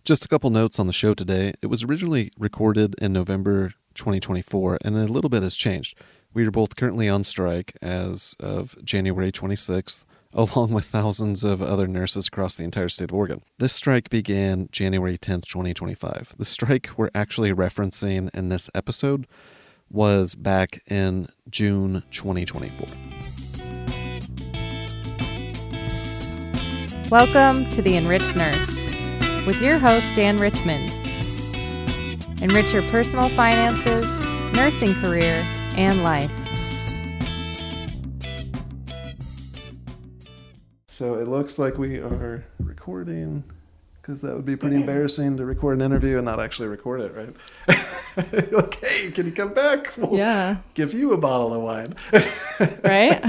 Just a couple notes on the show today. It was originally recorded in November 2024, and a little bit has changed. We are both currently on strike as of January 26th, along with thousands of other nurses across the entire state of Oregon. This strike began January 10th, 2025. The strike we're actually referencing in this episode was back in June 2024. Welcome to the Enriched Nurse with your host, Dan Richmond. Enrich your personal finances, nursing career, and life. So it looks like we are recording, because that would be pretty embarrassing to record an interview and not actually record it, right? Like, hey, can you come back? We'll give you a bottle of wine. Right?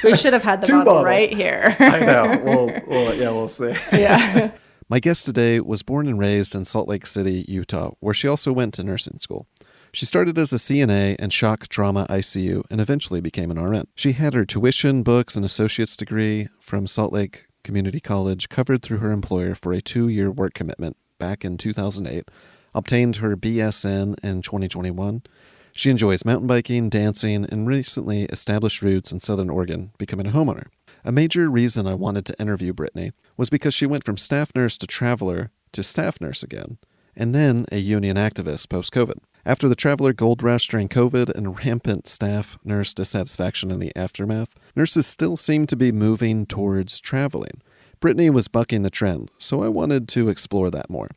We should have had the bottle bottles right here. I know. We'll see. Yeah. My guest today was born and raised in Salt Lake City, Utah, where she also went to nursing school. She started as a CNA and shock trauma ICU and eventually became an RN. She had her tuition, books, and associate's degree from Salt Lake Community College covered through her employer for a 2-year work commitment back in 2008, obtained her BSN in 2021. She enjoys mountain biking, dancing, and recently established roots in Southern Oregon, becoming a homeowner. A major reason I wanted to interview Brittany was because she went from staff nurse to traveler to staff nurse again, and then a union activist post-COVID. After the traveler gold rush during COVID and rampant staff nurse dissatisfaction in the aftermath, nurses still seem to be moving towards traveling. Brittany was bucking the trend, so I wanted to explore that more.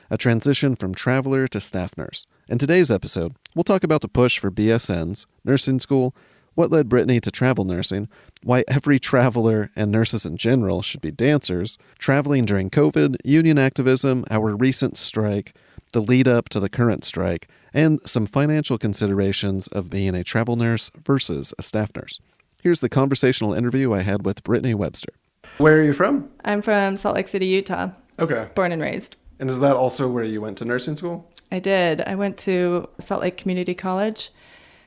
A transition from traveler to staff nurse. In today's episode, we'll talk about the push for BSNs, nursing school, what led Brittany to travel nursing, why every traveler and nurses in general should be dancers, traveling during COVID, union activism, our recent strike, the lead up to the current strike, and some financial considerations of being a travel nurse versus a staff nurse. Here's the conversational interview I had with Brittany Webster. Where are you from? I'm from Salt Lake City, Utah. Okay. Born and raised. And is that also where you went to nursing school? I did. I went to Salt Lake Community College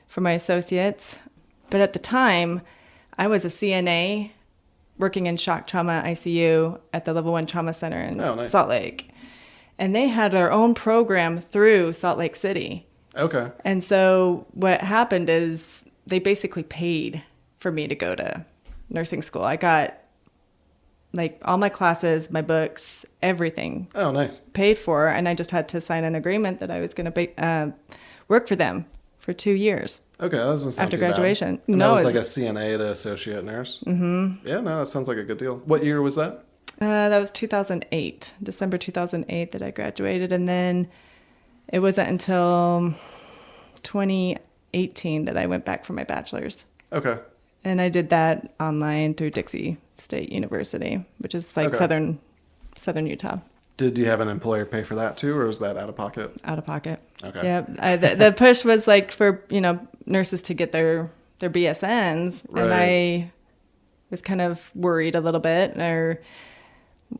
for my associates. But at the time, I was a CNA working in shock trauma ICU at the Level 1 Trauma Center in Salt Lake. And they had their own program through Salt Lake City. Okay. And so what happened is they basically paid for me to go to nursing school. I got like all my classes, my books, everything. Oh, nice. Paid for. And I just had to sign an agreement that I was going to work for them for 2 years. Okay, that doesn't sound after too graduation. Bad. And no, that was like a CNA to associate nurse? Mm-hmm. Yeah, no, that sounds like a good deal. What year was that? That was 2008, December 2008 that I graduated. And then it wasn't until 2018 that I went back for my bachelor's. Okay. And I did that online through Dixie State University, which is like southern Utah. Did you have an employer pay for that too, or was that out of pocket? Out of pocket. Okay. Yeah. The push was like for, nurses to get their BSNs. Right. And I was kind of worried a little bit or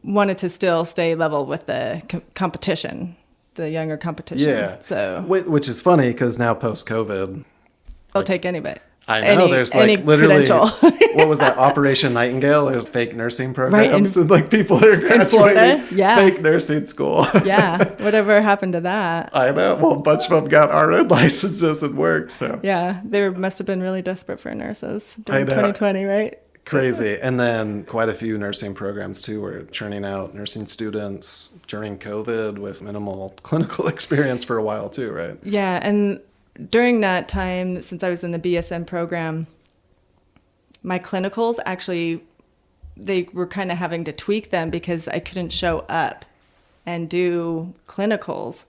wanted to still stay level with the competition, the younger competition. Yeah. So, which is funny because now post-COVID, they'll take anybody. I know there's like literally, what was that, Operation Nightingale? There's fake nursing programs and like people that are graduating fake nursing school. Yeah, whatever happened to that? I know. Well, a bunch of them got RN licenses and work. So yeah, they must have been really desperate for nurses during 2020, right? Crazy. And then quite a few nursing programs too were churning out nursing students during COVID with minimal clinical experience for a while too, right? Yeah, and during that time, since I was in the BSN program, my clinicals actually, they were kind of having to tweak them because I couldn't show up and do clinicals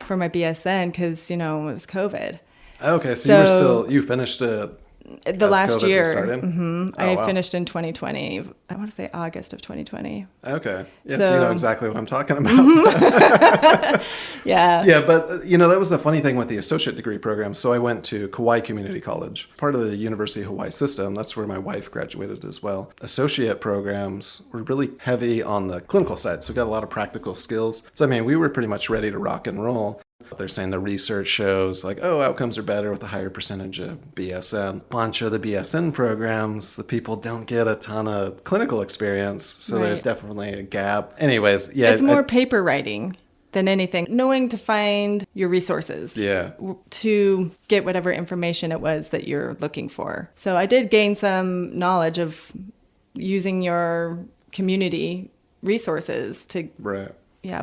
for my BSN because, it was COVID. Okay, so you finished it the last COVID year. Mm-hmm. I finished in 2020. I want to say August of 2020. Okay. Yes, so you know exactly what I'm talking about. Yeah. Yeah, but that was the funny thing with the associate degree program. So I went to Kauai Community College, part of the University of Hawaii system. That's where my wife graduated as well. Associate programs were really heavy on the clinical side, so we got a lot of practical skills. So we were pretty much ready to rock and roll. They're saying the research shows like, oh, outcomes are better with a higher percentage of BSN. A bunch of the BSN programs, the people don't get a ton of clinical experience. So there's definitely a gap. Anyways, yeah. It's more paper writing than anything. Knowing to find your resources. Yeah. To get whatever information it was that you're looking for. So I did gain some knowledge of using your community resources to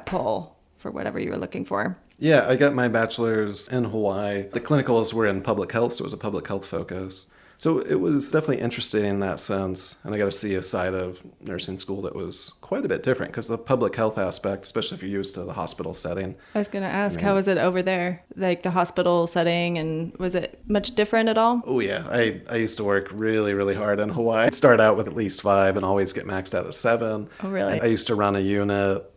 pull for whatever you were looking for. Yeah, I got my bachelor's in Hawaii. The clinicals were in public health, so it was a public health focus. So it was definitely interesting in that sense. And I got to see a side of nursing school that was quite a bit different because the public health aspect, especially if you're used to the hospital setting. I was going to ask, how was it over there? Like the hospital setting, and was it much different at all? Oh, yeah. I used to work really, really hard in Hawaii. I'd start out with at least 5 and always get maxed out at 7. Oh, really? I used to run a unit.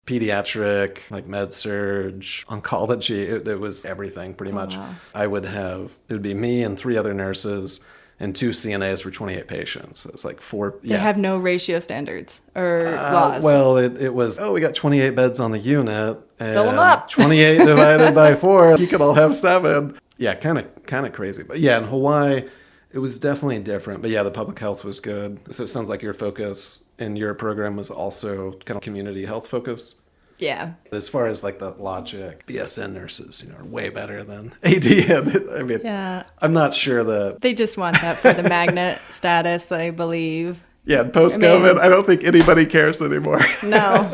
Pediatric, like med surge, oncology, it was everything pretty much. Wow. It would be me and 3 other nurses and 2 CNAs for 28 patients. So it's like 4. They have no ratio standards or laws. Well, it was, we got 28 beds on the unit. And fill them up. 28 divided by 4, you could all have 7. Yeah, kind of crazy. But yeah, in Hawaii, it was definitely different. But yeah, the public health was good. So it sounds like your focus in your program was also kind of community health focus. Yeah. As far as like the logic, BSN nurses, are way better than ADN. I mean, I'm not sure that they just want that for the magnet status, I believe. Yeah, post-COVID, I don't think anybody cares anymore. No.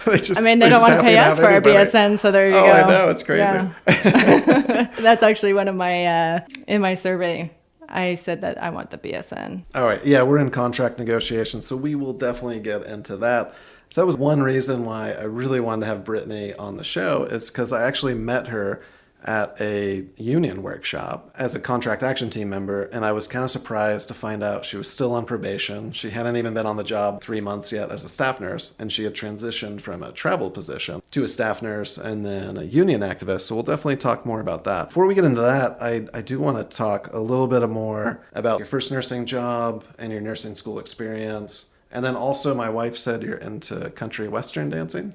they don't want to pay us for our BSN, so there you go. I know, it's crazy. Yeah. That's actually one of my, in my survey, I said that I want the BSN. All right. Yeah, we're in contract negotiations, so we will definitely get into that. So that was one reason why I really wanted to have Brittany on the show, is because I actually met her at a union workshop as a contract action team member, and I was kind of surprised to find out she was still on probation. She hadn't even been on the job 3 months yet as a staff nurse, and she had transitioned from a travel position to a staff nurse and then a union activist. So we'll definitely talk more about that. Before we get into that, I do want to talk a little bit more about your first nursing job and your nursing school experience. And then also my wife said you're into country western dancing.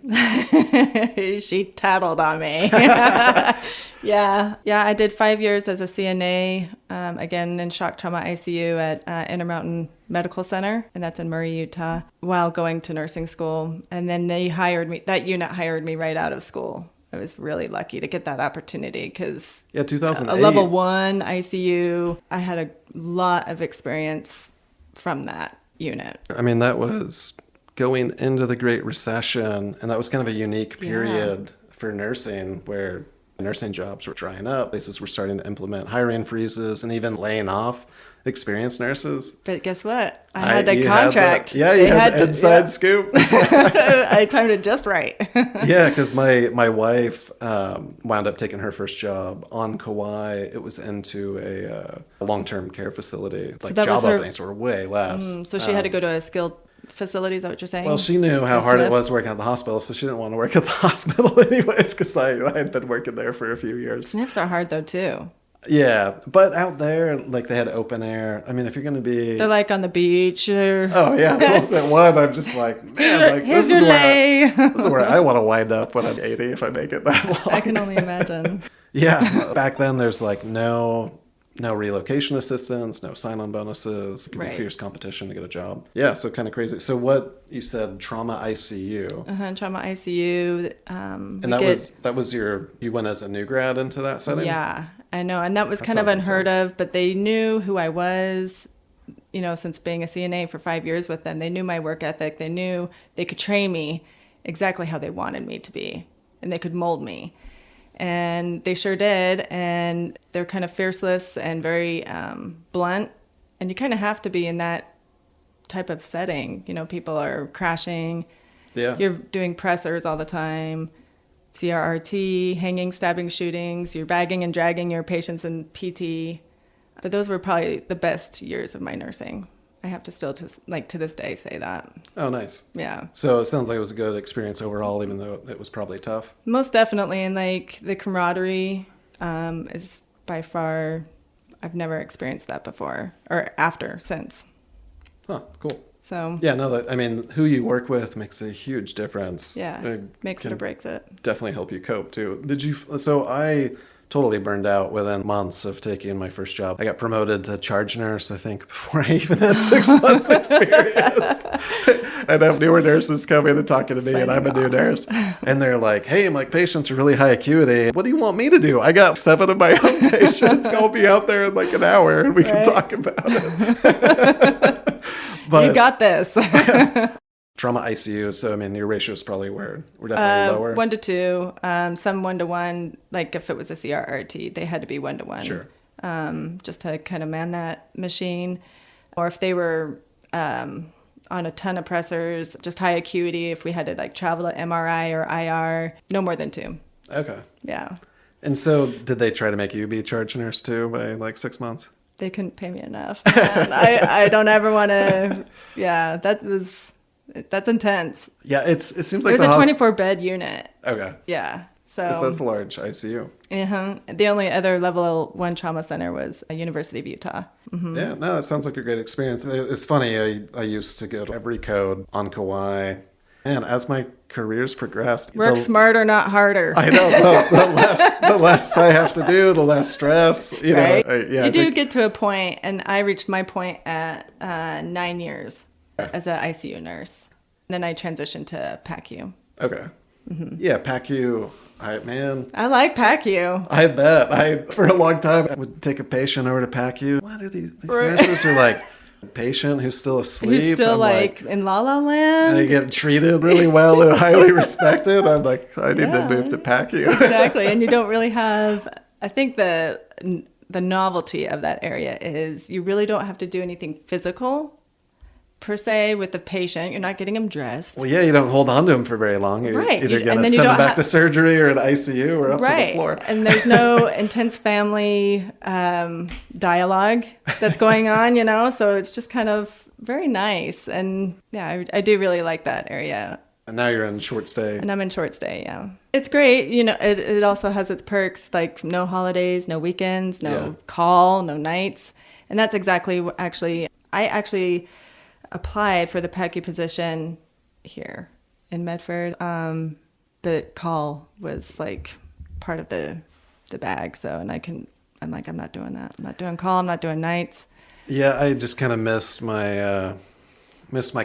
She tattled on me. Yeah, I did 5 years as a CNA, again in shock trauma ICU at Intermountain Medical Center, and that's in Murray, Utah, while going to nursing school. And then that unit hired me right out of school. I was really lucky to get that opportunity because 2008. A level 1 ICU, I had a lot of experience from that unit. I mean, that was going into the Great Recession, and that was kind of a unique period for nursing where nursing jobs were drying up. Places were starting to implement hiring freezes and even laying off experienced nurses. But guess what? I had a contract. You had the inside scoop. I timed it just right. Yeah, because my wife wound up taking her first job on Kauai. It was into a long-term care facility. Like job openings were way less. So she had to go to a skilled facility, is that what you're saying? Well, she knew how hard it was working at the hospital, so she didn't want to work at the hospital anyways, because I had been working there for a few years. SNFs are hard though too. Yeah, but out there, like they had open air. I mean, if you're going to be... They're like on the beach. Or... Oh, yeah. Those at one, I'm just like, man, like, this is where I want to wind up when I'm 80 if I make it that long. I can only imagine. Yeah. Back then, there's like no relocation assistance, no sign-on bonuses. It could be fierce competition to get a job. Yeah, so kind of crazy. So what you said, trauma ICU. Trauma ICU. And that was you went as a new grad into that setting? Yeah, I know. And that was kind of unheard of, but they knew who I was, since being a CNA for 5 years with them. They knew my work ethic. They knew they could train me exactly how they wanted me to be, and they could mold me. And they sure did, and they're kind of fierceless and very blunt, and you kind of have to be in that type of setting. People are crashing. Yeah. You're doing pressers all the time, CRRT, hanging, stabbing, shootings. You're bagging and dragging your patients in PT. But those were probably the best years of my nursing. I have to still, to this day, say that. Oh, nice. Yeah. So it sounds like it was a good experience overall, even though it was probably tough. Most definitely. And the camaraderie is by far, I've never experienced that before or since. Huh, cool. So Yeah, no, I mean, who you work with makes a huge difference. yeah, makes it or breaks it. Definitely help you cope too. So I totally burned out within months of taking my first job. I got promoted to charge nurse, I think, before I even had 6 months experience. I'd have newer nurses coming and talking to me, and I'm a new nurse. And they're like, hey, my patients are really high acuity. What do you want me to do? I got 7 of my own patients. I'll be out there in like an hour and we can talk about it. But you got this. Trauma ICU, so I mean, your ratios probably were definitely lower. 1 to 2, some 1 to 1. Like if it was a CRRT, they had to be 1 to 1. Sure. Just to kind of man that machine. Or if they were on a ton of pressors, just high acuity, if we had to like travel to MRI or IR, no more than 2. Okay. Yeah. And so did they try to make you be charge nurse too by like 6 months? They couldn't pay me enough. Man. I don't ever want to. Yeah, that's intense. Yeah, it seems like it was a 24 bed unit. Okay. Yeah. So that's a large ICU. The only other level 1 trauma center was a University of Utah. Mm-hmm. Yeah, no, it sounds like a great experience. It's funny, I used to go to every code on Kauai. And as my career's progressed... Work smarter, not harder. I know. The less I have to do, the less stress. You know, you do get to a point, and I reached my point at 9 years as an ICU nurse. Then I transitioned to PACU. Okay. Mm-hmm. Yeah, PACU... I like PACU. I bet. For a long time, I would take a patient over to PACU. What are these nurses are like... patient who's still asleep. Who's still like in La La Land. They get treated really well and highly respected. I'm like, I need to move to PACU. Exactly. And you don't really have, I think the novelty of that area is you really don't have to do anything physical per se with the patient. You're not getting them dressed. Well, yeah, you don't hold on to them for very long. You're either going to send them back to surgery or an ICU or up to the floor. And there's no intense family dialogue that's going on, you know? So it's just kind of very nice. And yeah, I do really like that area. And now you're in short stay. And I'm in short stay, yeah. It's great. You know, it also has its perks, like no holidays, no weekends, no call, no nights. And that's exactly what I actually applied for the PACU position here in Medford, but call was like part of the bag. So, and I'm like, I'm not doing that. I'm not doing call. I'm not doing nights. Yeah, I just kind of missed my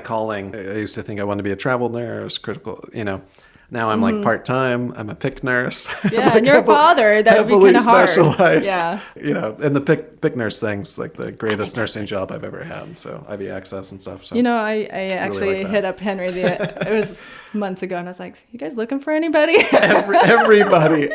calling. I used to think I wanted to be a travel nurse, critical, you know. Now I'm like part-time. I'm a PIC nurse. Yeah, like and you're a father. That would be kind of hard. Specialized. Yeah. You know, and the PIC nurse thing's like the greatest nursing job I've ever had. So IV access and stuff. So you know, I actually hit up Henry. It was months ago, and I was like, "You guys looking for anybody?" Everybody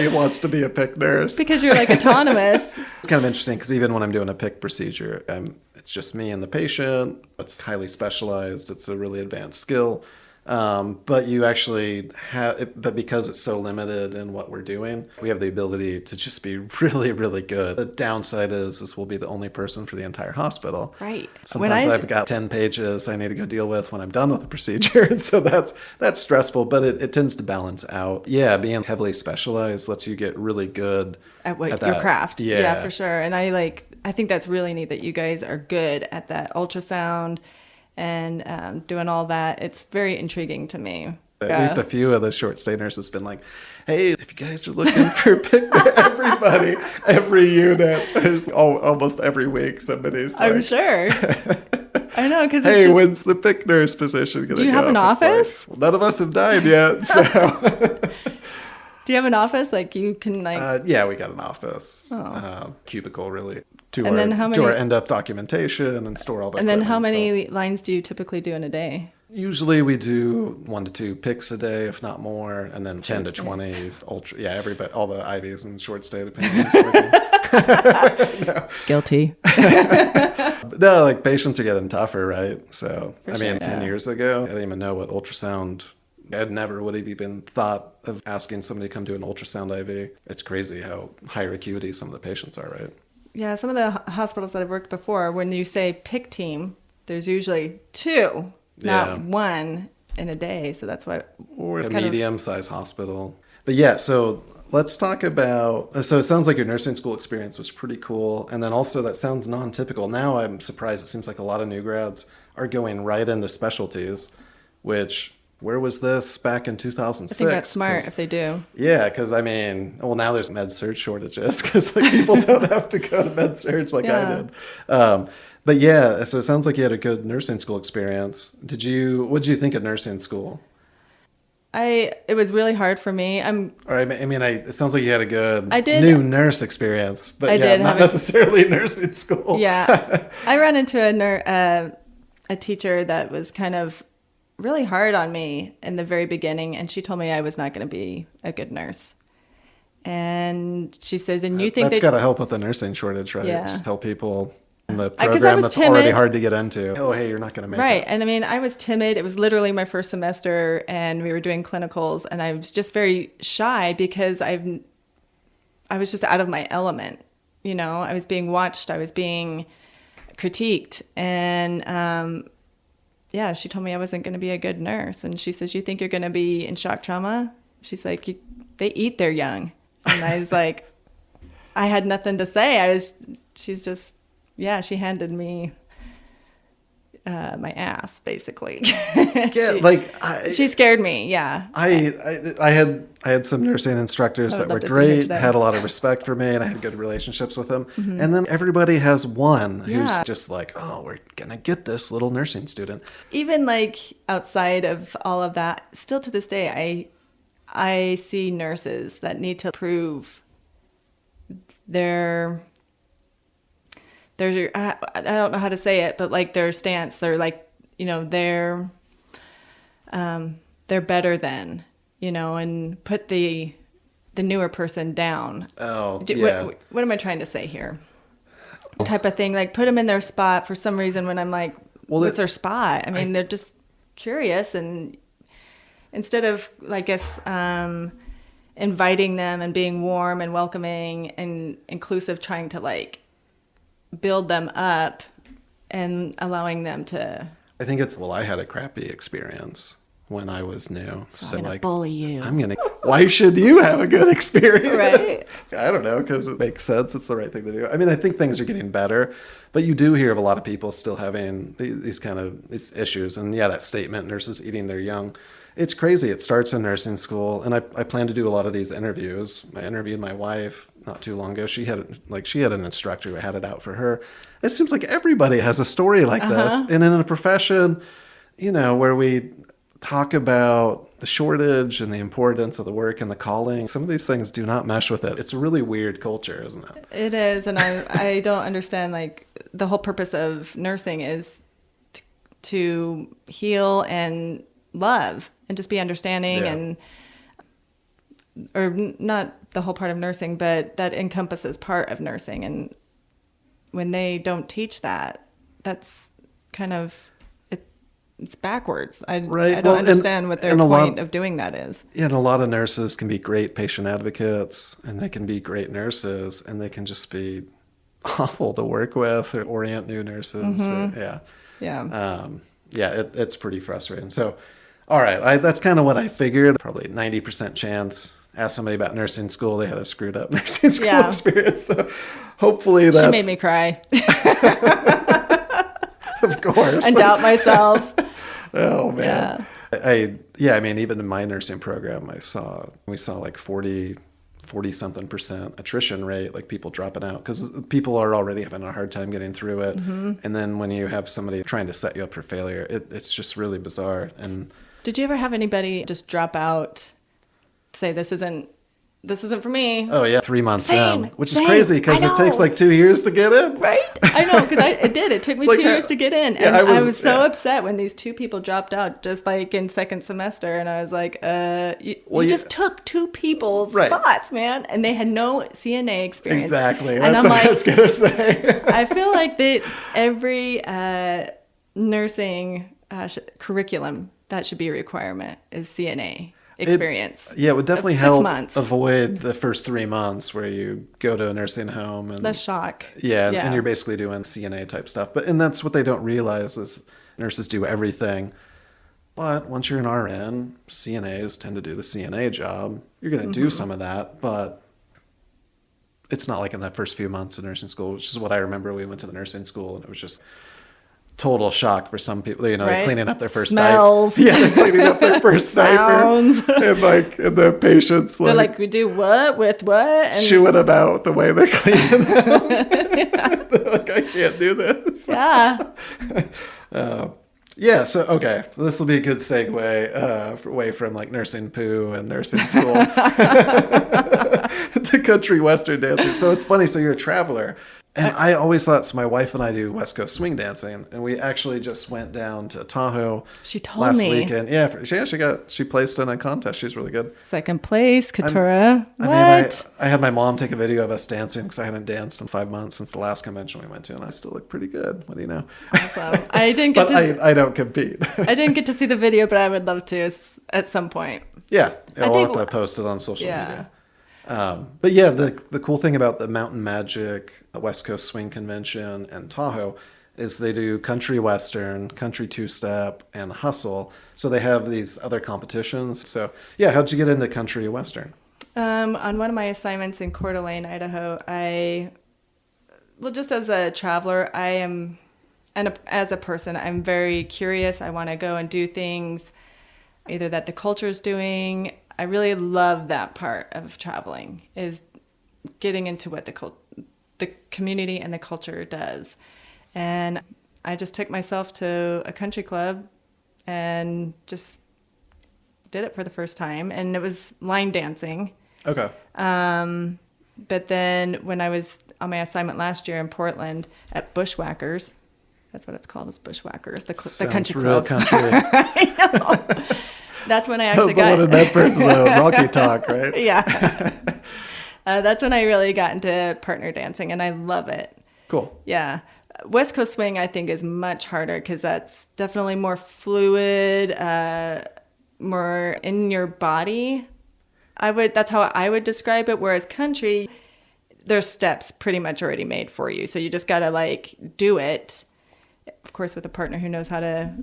wants to be a PIC nurse because you're like autonomous. It's kind of interesting because even when I'm doing a PIC procedure, it's just me and the patient. It's highly specialized. It's a really advanced skill. But you actually but because it's so limited in what we're doing, we have the ability to just be really, really good. The downside is we'll be the only person for the entire hospital. Right. Sometimes I've got 10 pages I need to go deal with when I'm done with the procedure. And so that's stressful, but it tends to balance out. Yeah, being heavily specialized lets you get really good at your craft. Yeah, for sure. And I think that's really neat that you guys are good at that ultrasound and doing all that. It's very intriguing to me. At least a few of the short stay nurses have been like, hey, if you guys are looking for everybody, every unit, there's almost every week somebody's like... I'm sure. I know, because hey, when's the PIC nurse position going to go? Do you have an office? Like, well, none of us have died yet, so... Do you have an office? Like you can like... yeah, we got an office. Cubicle, really. To our end-up documentation and store all that. And then how many lines do you typically do in a day? Usually we do 1 to 2 PICs a day, if not more, and then 10 to 20 ultra. Yeah, everybody, all the IVs and short stay depending on no. Guilty. No, like patients are getting tougher, right? So, For 10 years ago, I didn't even know what ultrasound. I never would have even thought of asking somebody to come do an ultrasound IV. It's crazy how higher acuity some of the patients are, right? Yeah, some of the hospitals that I've worked before, when you say PIC team, there's usually 2, not 1 in a day. So that's why. Or a medium-sized hospital. But yeah, so let's talk about, so it sounds like your nursing school experience was pretty cool. And then also that sounds non-typical. Now I'm surprised. It seems like a lot of new grads are going right into specialties, which, where was this back in 2006? I think that's smart if they do. Yeah, because I mean, well, now there's med surg shortages because like people don't have to go to med surg like I did. But yeah, so it sounds like you had a good nursing school experience. What did you think of nursing school? It was really hard for me. It sounds like you had a good new nurse experience, but not necessarily nursing school. Yeah, I ran into a teacher that was kind of really hard on me in the very beginning, and she told me I was not going to be a good nurse. And she says, "And you think that's got to help with the nursing shortage, right? Yeah. Just tell people in the program that's already hard to get into. Oh, hey, you're not going to make it. Right. And I mean, I was timid. It was literally my first semester, and we were doing clinicals, and I was just very shy because I was just out of my element. You know, I was being watched. I was being critiqued, and she told me I wasn't going to be a good nurse. And she says, "You think you're going to be in shock trauma?" She's like, "They eat their young." And I was like, I had nothing to say. She handed me my ass, basically. She scared me. Yeah. I had some nursing instructors that were great, had a lot of respect for me, and I had good relationships with them. Mm-hmm. And then everybody has one who's just like, oh, we're gonna get this little nursing student. Even like outside of all of that, still to this day, I see nurses that need to prove their I don't know how to say it, but like their stance, they're like, you know, they're better than, you know, and put the newer person down. Oh, yeah. What am I trying to say here? Type of thing, like put them in their spot for some reason when I'm like, what's their spot? I mean, they're just curious, and instead of, I guess, inviting them and being warm and welcoming and inclusive, trying to like build them up and allowing them to. I think I had a crappy experience when I was new. So I'm gonna bully you. Why should you have a good experience? Right. I don't know, because it makes sense. It's the right thing to do. I mean, I think things are getting better, but you do hear of a lot of people still having these issues. And yeah, that statement, nurses eating their young. It's crazy. It starts in nursing school, and I plan to do a lot of these interviews. I interviewed my wife not too long ago. She had an instructor who had it out for her. It seems like everybody has a story like this, and in a profession, you know, where we talk about the shortage and the importance of the work and the calling, some of these things do not mesh with it. It's a really weird culture, isn't it? It is, and I don't understand. Like, the whole purpose of nursing is to heal and love and just be understanding, and or not the whole part of nursing, but that encompasses part of nursing. And when they don't teach that, that's kind of it's backwards. I don't understand what their point of doing that is. Yeah, and a lot of nurses can be great patient advocates, and they can be great nurses, and they can just be awful to work with or orient new nurses. Mm-hmm. It's pretty frustrating. So, all right, that's kind of what I figured. Probably 90% chance. Ask somebody about nursing school, they had a screwed up nursing school experience. So hopefully that's... She made me cry. Of course. And doubt myself. Oh, man. Yeah. I mean, even in my nursing program, we saw like 40-something% attrition rate, like people dropping out because people are already having a hard time getting through it. Mm-hmm. And then when you have somebody trying to set you up for failure, it's just really bizarre. And did you ever have anybody just drop out, say, this isn't for me? Oh, yeah. 3 months in, which is crazy because it takes like 2 years to get in. Right? I know, because it did. It took me 2 years to get in. And I was so upset when these two people dropped out just like in second semester. And I was like, you just took two people's spots, man. And they had no CNA experience. Exactly. And that's what I was going to say. I feel like every nursing curriculum, that should be a requirement, is CNA experience. It would definitely help avoid the first 3 months where you go to a nursing home and the shock. Yeah, and you're basically doing CNA type stuff. And that's what they don't realize is nurses do everything. But once you're an RN, CNAs tend to do the CNA job. You're going to do some of that, but it's not like in that first few months of nursing school, which is what I remember. We went to the nursing school and it was just total shock for some people. You know, they're Right. cleaning up their first Smells. diaper. Yeah, they're cleaning up their first Sounds. diaper. And the patients They're like, we do what with what? And chewing them out the way they're cleaning them. They're like, I can't do this. yeah. Yeah, so okay, so this will be a good segue away from like nursing poo and nursing school to country western dancing. So it's funny. So you're a traveler, and I always thought. So my wife and I do West Coast swing dancing, and we actually just went down to Tahoe. She told last me. weekend. Yeah, she placed in a contest. She's really good. Second place, Katura. I mean, I had my mom take a video of us dancing because I hadn't danced in 5 months since the last convention we went to, and I still look pretty good. What do you know? Awesome. I didn't get But I don't compete. I didn't get to see the video, but I would love to at some point. Yeah, I'll think- have to post it on social Yeah. media. But yeah, the cool thing about the Mountain Magic West Coast Swing Convention and Tahoe is they do country western, country two-step, and hustle. So they have these other competitions. So yeah, how'd you get into country western? On one of my assignments in Coeur d'Alene, Idaho, just as a traveler, as a person, I'm very curious. I want to go and do things either that the culture's doing. I really love that part of traveling, is getting into what the community and the culture does. And I just took myself to a country club and just did it for the first time. And it was line dancing. Okay. But then when I was on my assignment last year in Portland at Bushwhackers, that's what it's called, is Bushwhackers, the country real club. country. I know. That's when I actually got... One of Medford's Rocky Talk, right? Yeah. That's when I really got into partner dancing, and I love it. Cool. Yeah. West Coast swing, I think, is much harder because that's definitely more fluid, more in your body. That's how I would describe it. Whereas country, there's steps pretty much already made for you. So you just got to do it. Of course, with a partner who knows how to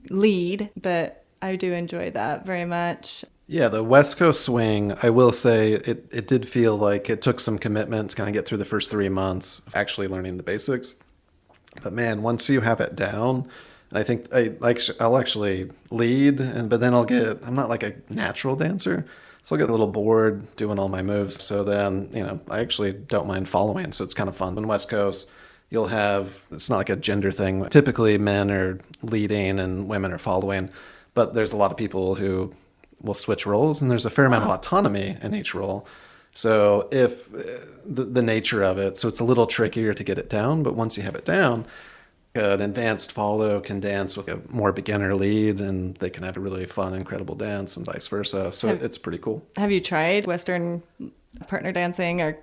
lead, but I do enjoy that very much. Yeah, the West Coast swing, I will say it did feel like it took some commitment to kind of get through the first 3 months of actually learning the basics. But man, once you have it down, I think I'll actually lead, but then I'm not like a natural dancer. So I'll get a little bored doing all my moves. So then, I actually don't mind following. So it's kind of fun. On West Coast, it's not like a gender thing. Typically men are leading and women are following, but there's a lot of people who will switch roles, and there's a fair amount of autonomy in each role. So if the nature of it, so it's a little trickier to get it down, but once you have it down, an advanced follow can dance with a more beginner lead, and they can have a really fun, incredible dance, and vice versa. So it's pretty cool. Have you tried Western partner dancing or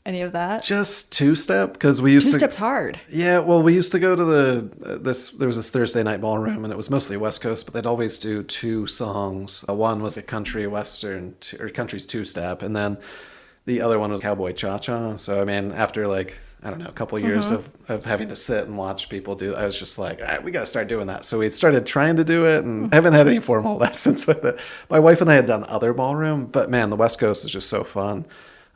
any of that? Just two-step, because we used Two-step's hard. Yeah, well, we used to go to there was this Thursday night ballroom, and it was mostly West Coast, but they'd always do two songs. One was a country western, or country's two-step, and then the other one was cowboy cha-cha. So, I mean, after I don't know, a couple of years of having to sit and watch people do, I was just like, all right, we got to start doing that. So we started trying to do it, and I haven't had any formal lessons with it. My wife and I had done other ballroom, but man, the West Coast is just so fun.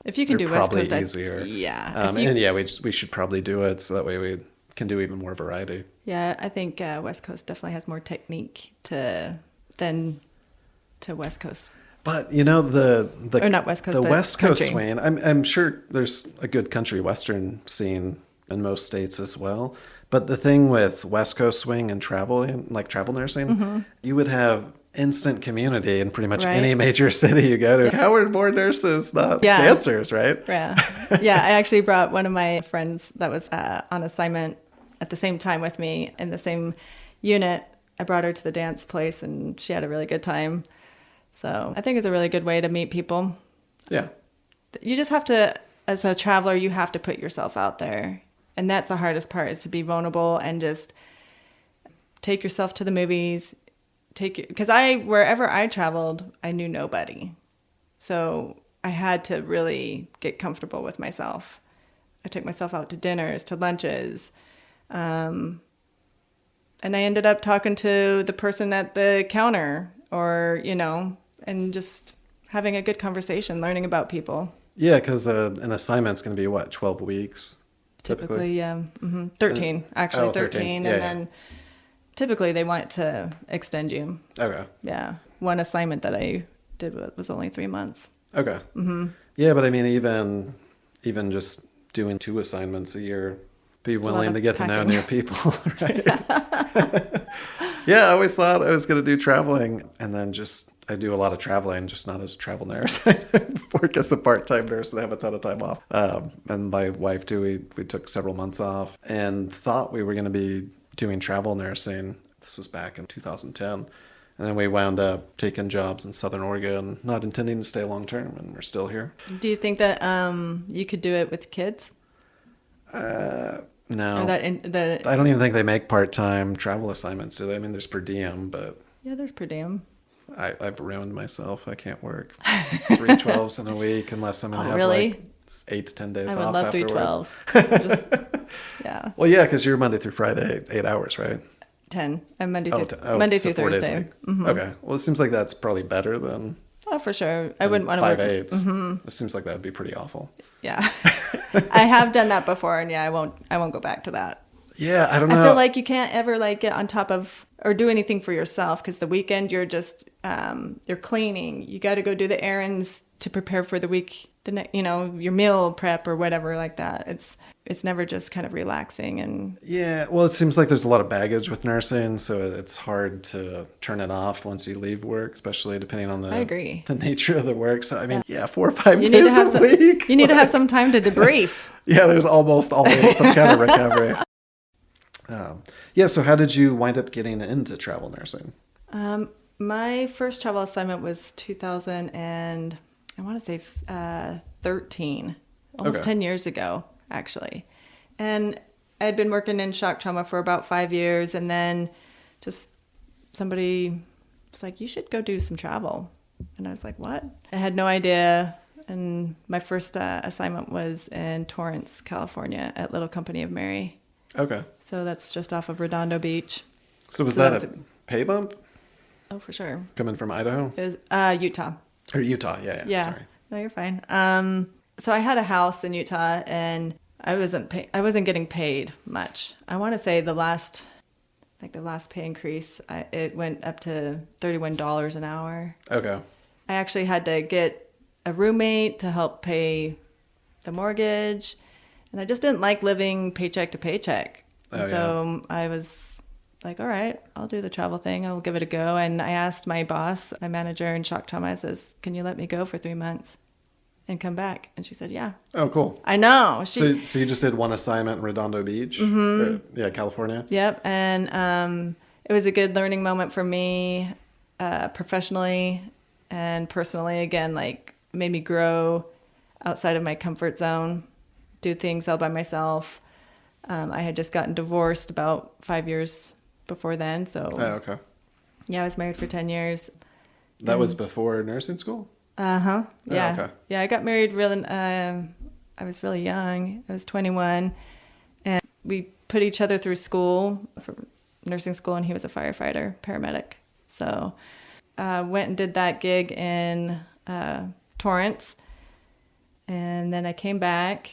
If you can do West Coast, easier. Yeah. And yeah, we should probably do it so that way we can do even more variety. Yeah, I think West Coast definitely has more technique than West Coast. But or not West Coast, the but West Coast country. swing. I'm sure there's a good country western scene in most states as well. But the thing with West Coast swing and travel nursing, you would have instant community in pretty much any major city you go to. How are more nurses, not dancers, right? Yeah. Yeah, I actually brought one of my friends that was on assignment at the same time with me in the same unit. I brought her to the dance place, and she had a really good time. So I think it's a really good way to meet people. Yeah. You just have to, as a traveler, you have to put yourself out there. And that's the hardest part, is to be vulnerable and just take yourself to the movies. Because wherever I traveled, I knew nobody. So I had to really get comfortable with myself. I took myself out to dinners, to lunches. And I ended up talking to the person at the counter, or, and just having a good conversation, learning about people. Yeah, because an assignment's going to be, 12 weeks? Typically, yeah. 13, actually, Oh, 13. Yeah, And yeah. then typically they want to extend you. Okay. Yeah. One assignment that I did was only 3 months. Okay. Yeah, but I mean, even just doing 2 assignments a year, be a lot willing of to get to know packing. new people, right? Yeah, I always thought I was going to do traveling, and then I do a lot of traveling, just not as a travel nurse. I work as a part-time nurse and have a ton of time off. And my wife too, we took several months off and thought we were going to be doing travel nursing. This was back in 2010. And then we wound up taking jobs in Southern Oregon, not intending to stay long term, and we're still here. Do you think that you could do it with kids? No. Or that I don't even think they make part-time travel assignments, do they? I mean, there's per diem, but Yeah, there's per diem. I've ruined myself. I can't work 3/12s in a week unless I'm going to have really? like 8 to 10 days I would off love afterwards. 3/12s. Yeah, Well, yeah, because you're Monday through Friday, 8 hours, right? 10. And Monday through so 4 days a Thursday. week. Okay. Well, it seems like that's probably better than Oh, for sure. I wouldn't want to work. 5/8. It seems like that would be pretty awful. Yeah. I have done that before, and yeah, I won't go back to that. Yeah, I don't know. I feel like you can't ever like get on top of or do anything for yourself because the weekend you're just you're cleaning. You got to go do the errands to prepare for the week. Your meal prep or whatever like that. It's never just kind of relaxing and Yeah, well, it seems like there's a lot of baggage with nursing, so it's hard to turn it off once you leave work, especially depending on I agree. the nature of the work. So, I mean, 4 or 5 You need to days have a some. week. You need to have some time to debrief. Yeah, there's almost always some kind of recovery. Yeah, so how did you wind up getting into travel nursing? My first travel assignment was 2000 and I want to say 13, almost Okay. 10 years ago, actually. And I had been working in shock trauma for about 5 years, and then just somebody was like, you should go do some travel. And I was like, what? I had no idea. And my first assignment was in Torrance, California at Little Company of Mary. Okay. So that's just off of Redondo Beach. So was So that that was a pay bump Oh, for sure. coming from Idaho? It was Utah. Or Utah, yeah. Yeah. Sorry. No, you're fine. So I had a house in Utah, and I wasn't getting paid much. I want to say the last pay increase, it went up to $31 an hour. Okay. I actually had to get a roommate to help pay the mortgage, and I just didn't like living paycheck to paycheck. And so I was like, all right, I'll do the travel thing. I'll give it a go. And I asked my boss, my manager in shock trauma, I says, can you let me go for 3 months and come back? And she said, yeah. Oh, cool. I know. So you just did one assignment in Redondo Beach? Yeah, California? Yep. And it was a good learning moment for me professionally and personally. Again, like made me grow outside of my comfort zone, do things all by myself. I had just gotten divorced about 5 years before then. So okay. yeah, I was married for 10 years. That was before nursing school? Uh-huh. Yeah. Oh, okay. Yeah, I got married I was really young. I was 21. And we put each other through school, for nursing school, and he was a firefighter, paramedic. So went and did that gig in Torrance. And then I came back,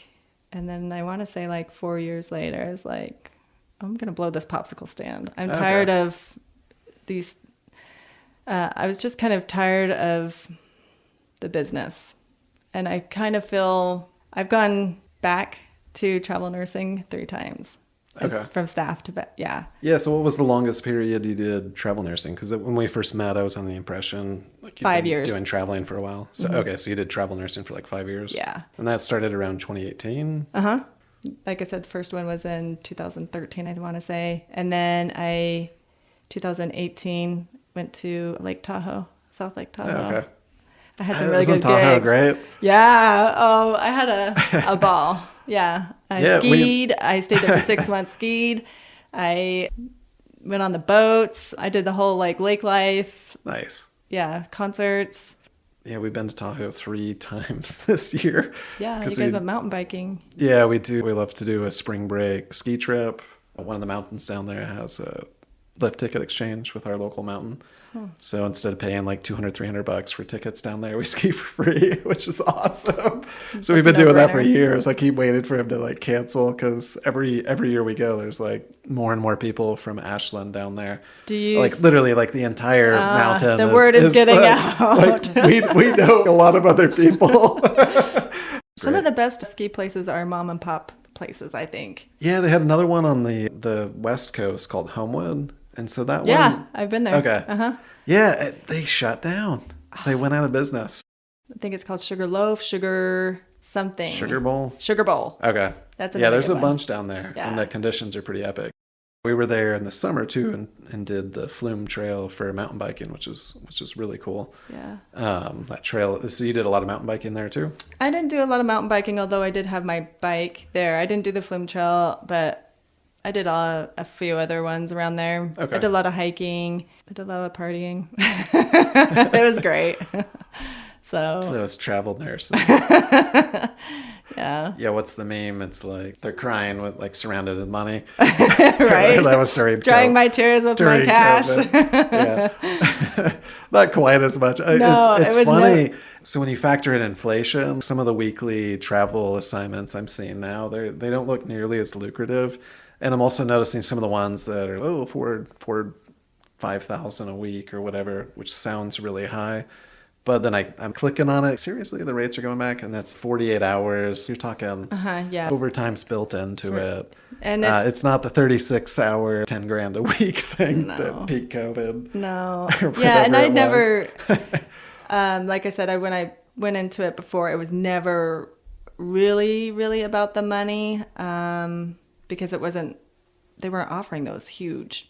and then I want to say like 4 years later, I was like, I'm going to blow this popsicle stand. I'm tired of these. I was just kind of tired of the business. And I kind of feel I've gone back to travel nursing 3 times. Okay. From staff to back. Yeah. Yeah, so what was the longest period you did travel nursing? Because when we first met, I was on the impression like you'd 5 been years. doing traveling for a while. So okay, so you did travel nursing for like 5 years? Yeah. And that started around 2018? Uh-huh. Like I said, the first one was in 2013, I want to say. And then 2018, went to Lake Tahoe, South Lake Tahoe. Oh, okay. I had some really Isn't good Tahoe gigs. great? Yeah. Oh, I had a ball. Yeah. I skied. I stayed there for 6 months, skied. I went on the boats. I did the whole like lake life. Nice. Yeah. Concerts. Yeah, we've been to Tahoe 3 times this year. Yeah. You guys went mountain biking. Yeah, we do. We love to do a spring break ski trip. One of the mountains down there has a lift ticket exchange with our local mountain. So instead of paying like $200-$300 for tickets down there, we ski for free, which is awesome. So we've been doing that for years. I keep waiting for him to like cancel, because every year we go, there's like more and more people from Ashland down there. Do you like literally like the entire mountain? The word is getting out. Like we know a lot of other people. Some of the best ski places are mom and pop places, I think. Yeah, they had another one on the West Coast called Homewood. And so that one... Yeah, I've been there. Okay. Yeah, they shut down. They went out of business. I think it's called Sugar Loaf, Sugar something. Sugar Bowl? Sugar Bowl. Okay. That's there's a one. bunch down there. Yeah. And the conditions are pretty epic. We were there in the summer too, and did the Flume Trail for mountain biking, which is really cool. Yeah. That trail. So you did a lot of mountain biking there too? I didn't do a lot of mountain biking, although I did have my bike there. I didn't do the Flume Trail, but I did a few other ones around there. Okay. I did a lot of hiking. I did a lot of partying. It was great. So those travel nurses. Yeah. Yeah, what's the meme? It's like they're crying with like surrounded with money. Right. That was drying my tears with my cash. Yeah. Not quite as much. No, it's funny. So when you factor in inflation, some of the weekly travel assignments I'm seeing now, they don't look nearly as lucrative. And I'm also noticing some of the ones that are for $5,000 a week or whatever, which sounds really high. But then I'm clicking on it. Seriously, the rates are going back, and that's 48 hours. You're talking overtime's built into it. And it's not the 36-hour, $10,000 a week thing that peak COVID. No. Yeah, and I never, like I said, when I went into it before, it was never really, really about the money, because they weren't offering those huge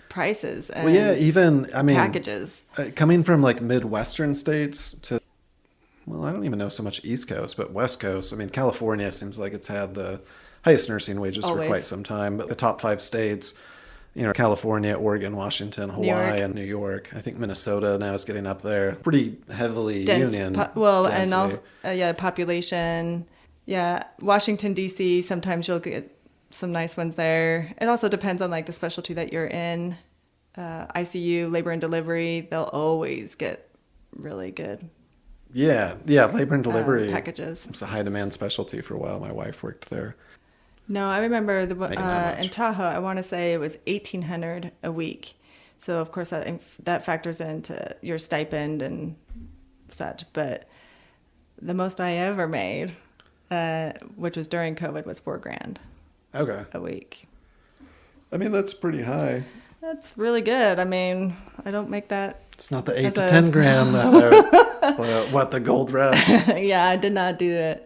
prices and even packages. Coming from like Midwestern states to, I don't even know so much East Coast, but West Coast. California seems like it's had the highest nursing wages for quite some time, but the top 5 states, California, Oregon, Washington, Hawaii, and New York. I think Minnesota now is getting up there. Pretty heavily union. And also, population. Yeah, Washington, D.C., sometimes you'll get some nice ones there. It also depends on like the specialty that you're in. ICU, labor and delivery, they'll always get really good. Yeah, labor and delivery packages. It's a high demand specialty for a while. My wife worked there. No, I remember in Tahoe, I want to say it was $1,800 a week. So of course that factors into your stipend and such. But the most I ever made, which was during COVID, was $4,000. Okay. A week. That's pretty high. That's really good. I don't make that. It's not the $8,000 to $10,000 what the gold rush. Yeah, I did not do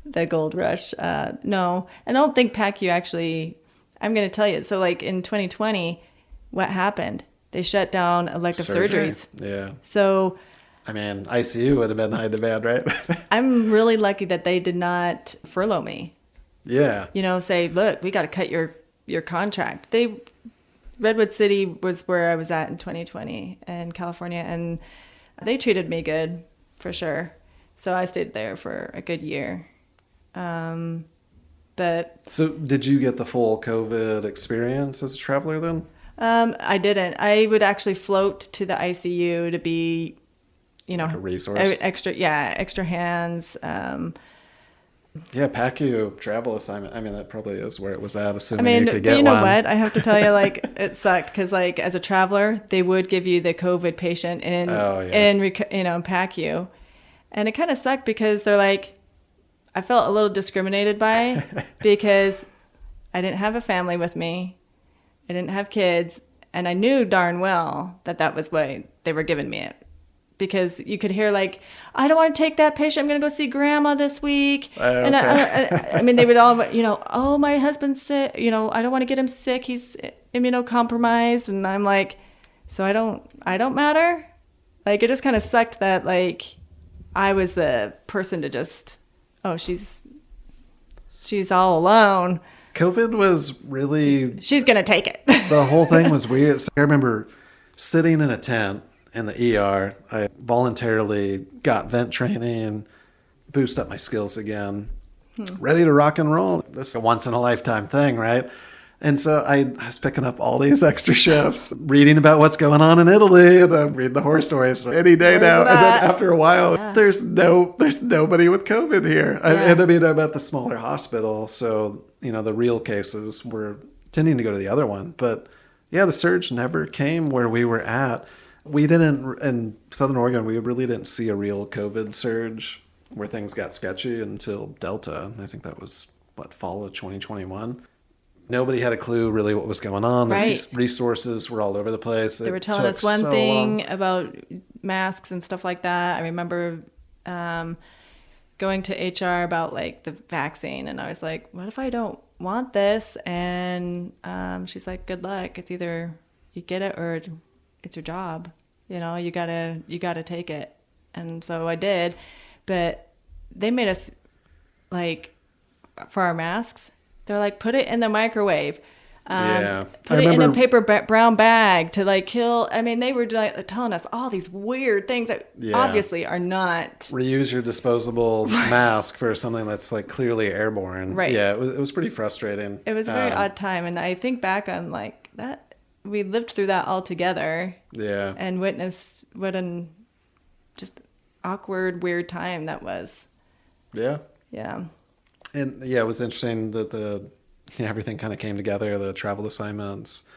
the gold rush. No, and I don't think PACU actually. I'm going to tell you. So, like in 2020, what happened? They shut down elective surgeries. Yeah. So. ICU would have been high demand, right? I'm really lucky that they did not furlough me. Yeah. Say, look, we got to cut your contract. Redwood City was where I was at in 2020 in California, and they treated me good for sure. So I stayed there for a good year. But so did you get the full COVID experience as a traveler then? I didn't. I would actually float to the ICU to be, like a resource. Extra hands. Yeah, PACU travel assignment. That probably is where it was at, assuming you could get one. You know what? I have to tell you, it sucked because, as a traveler, they would give you the COVID patient in PACU, and it kind of sucked because they're like, I felt a little discriminated by because I didn't have a family with me, I didn't have kids, and I knew darn well that was why they were giving me it. Because you could hear I don't want to take that patient. I'm going to go see grandma this week. Okay. And they would all, oh, my husband's sick. I don't want to get him sick. He's immunocompromised. And I'm like, so I don't matter. It just kind of sucked that I was the person to just, she's all alone. COVID was really. She's going to take it. The whole thing was weird. I remember sitting in a tent in the ER. I voluntarily got vent training, boost up my skills again, ready to rock and roll. This is a once in a lifetime thing, right? And so I was picking up all these extra shifts, reading about what's going on in Italy, and I'm reading the horror stories any day now. And then after a while, there's nobody with COVID here. And I mean, I'm at the smaller hospital, so the real cases were tending to go to the other one. But yeah, the surge never came where we were at. We didn't, in Southern Oregon, we really didn't see a real COVID surge where things got sketchy until Delta. I think that was, fall of 2021. Nobody had a clue really what was going on. The resources were all over the place. They were telling us one thing about masks and stuff like that. I remember going to HR about like the vaccine, and I was like, what if I don't want this? And she's like, good luck. It's either you get it or it's your job. You gotta take it. And so I did, but they made us like, for our masks, they're like, put it in the microwave. Put it in a paper brown bag to like kill. I mean, they were like telling us all these weird things that obviously are not. Reuse your disposable mask for something that's like clearly airborne. Right. Yeah, it was pretty frustrating. It was a very odd time. And I think back on like that, we lived through that all together. Yeah. And witnessed what an just awkward, weird time that was. Yeah. Yeah. And yeah, it was interesting that everything kind of came together. The travel assignments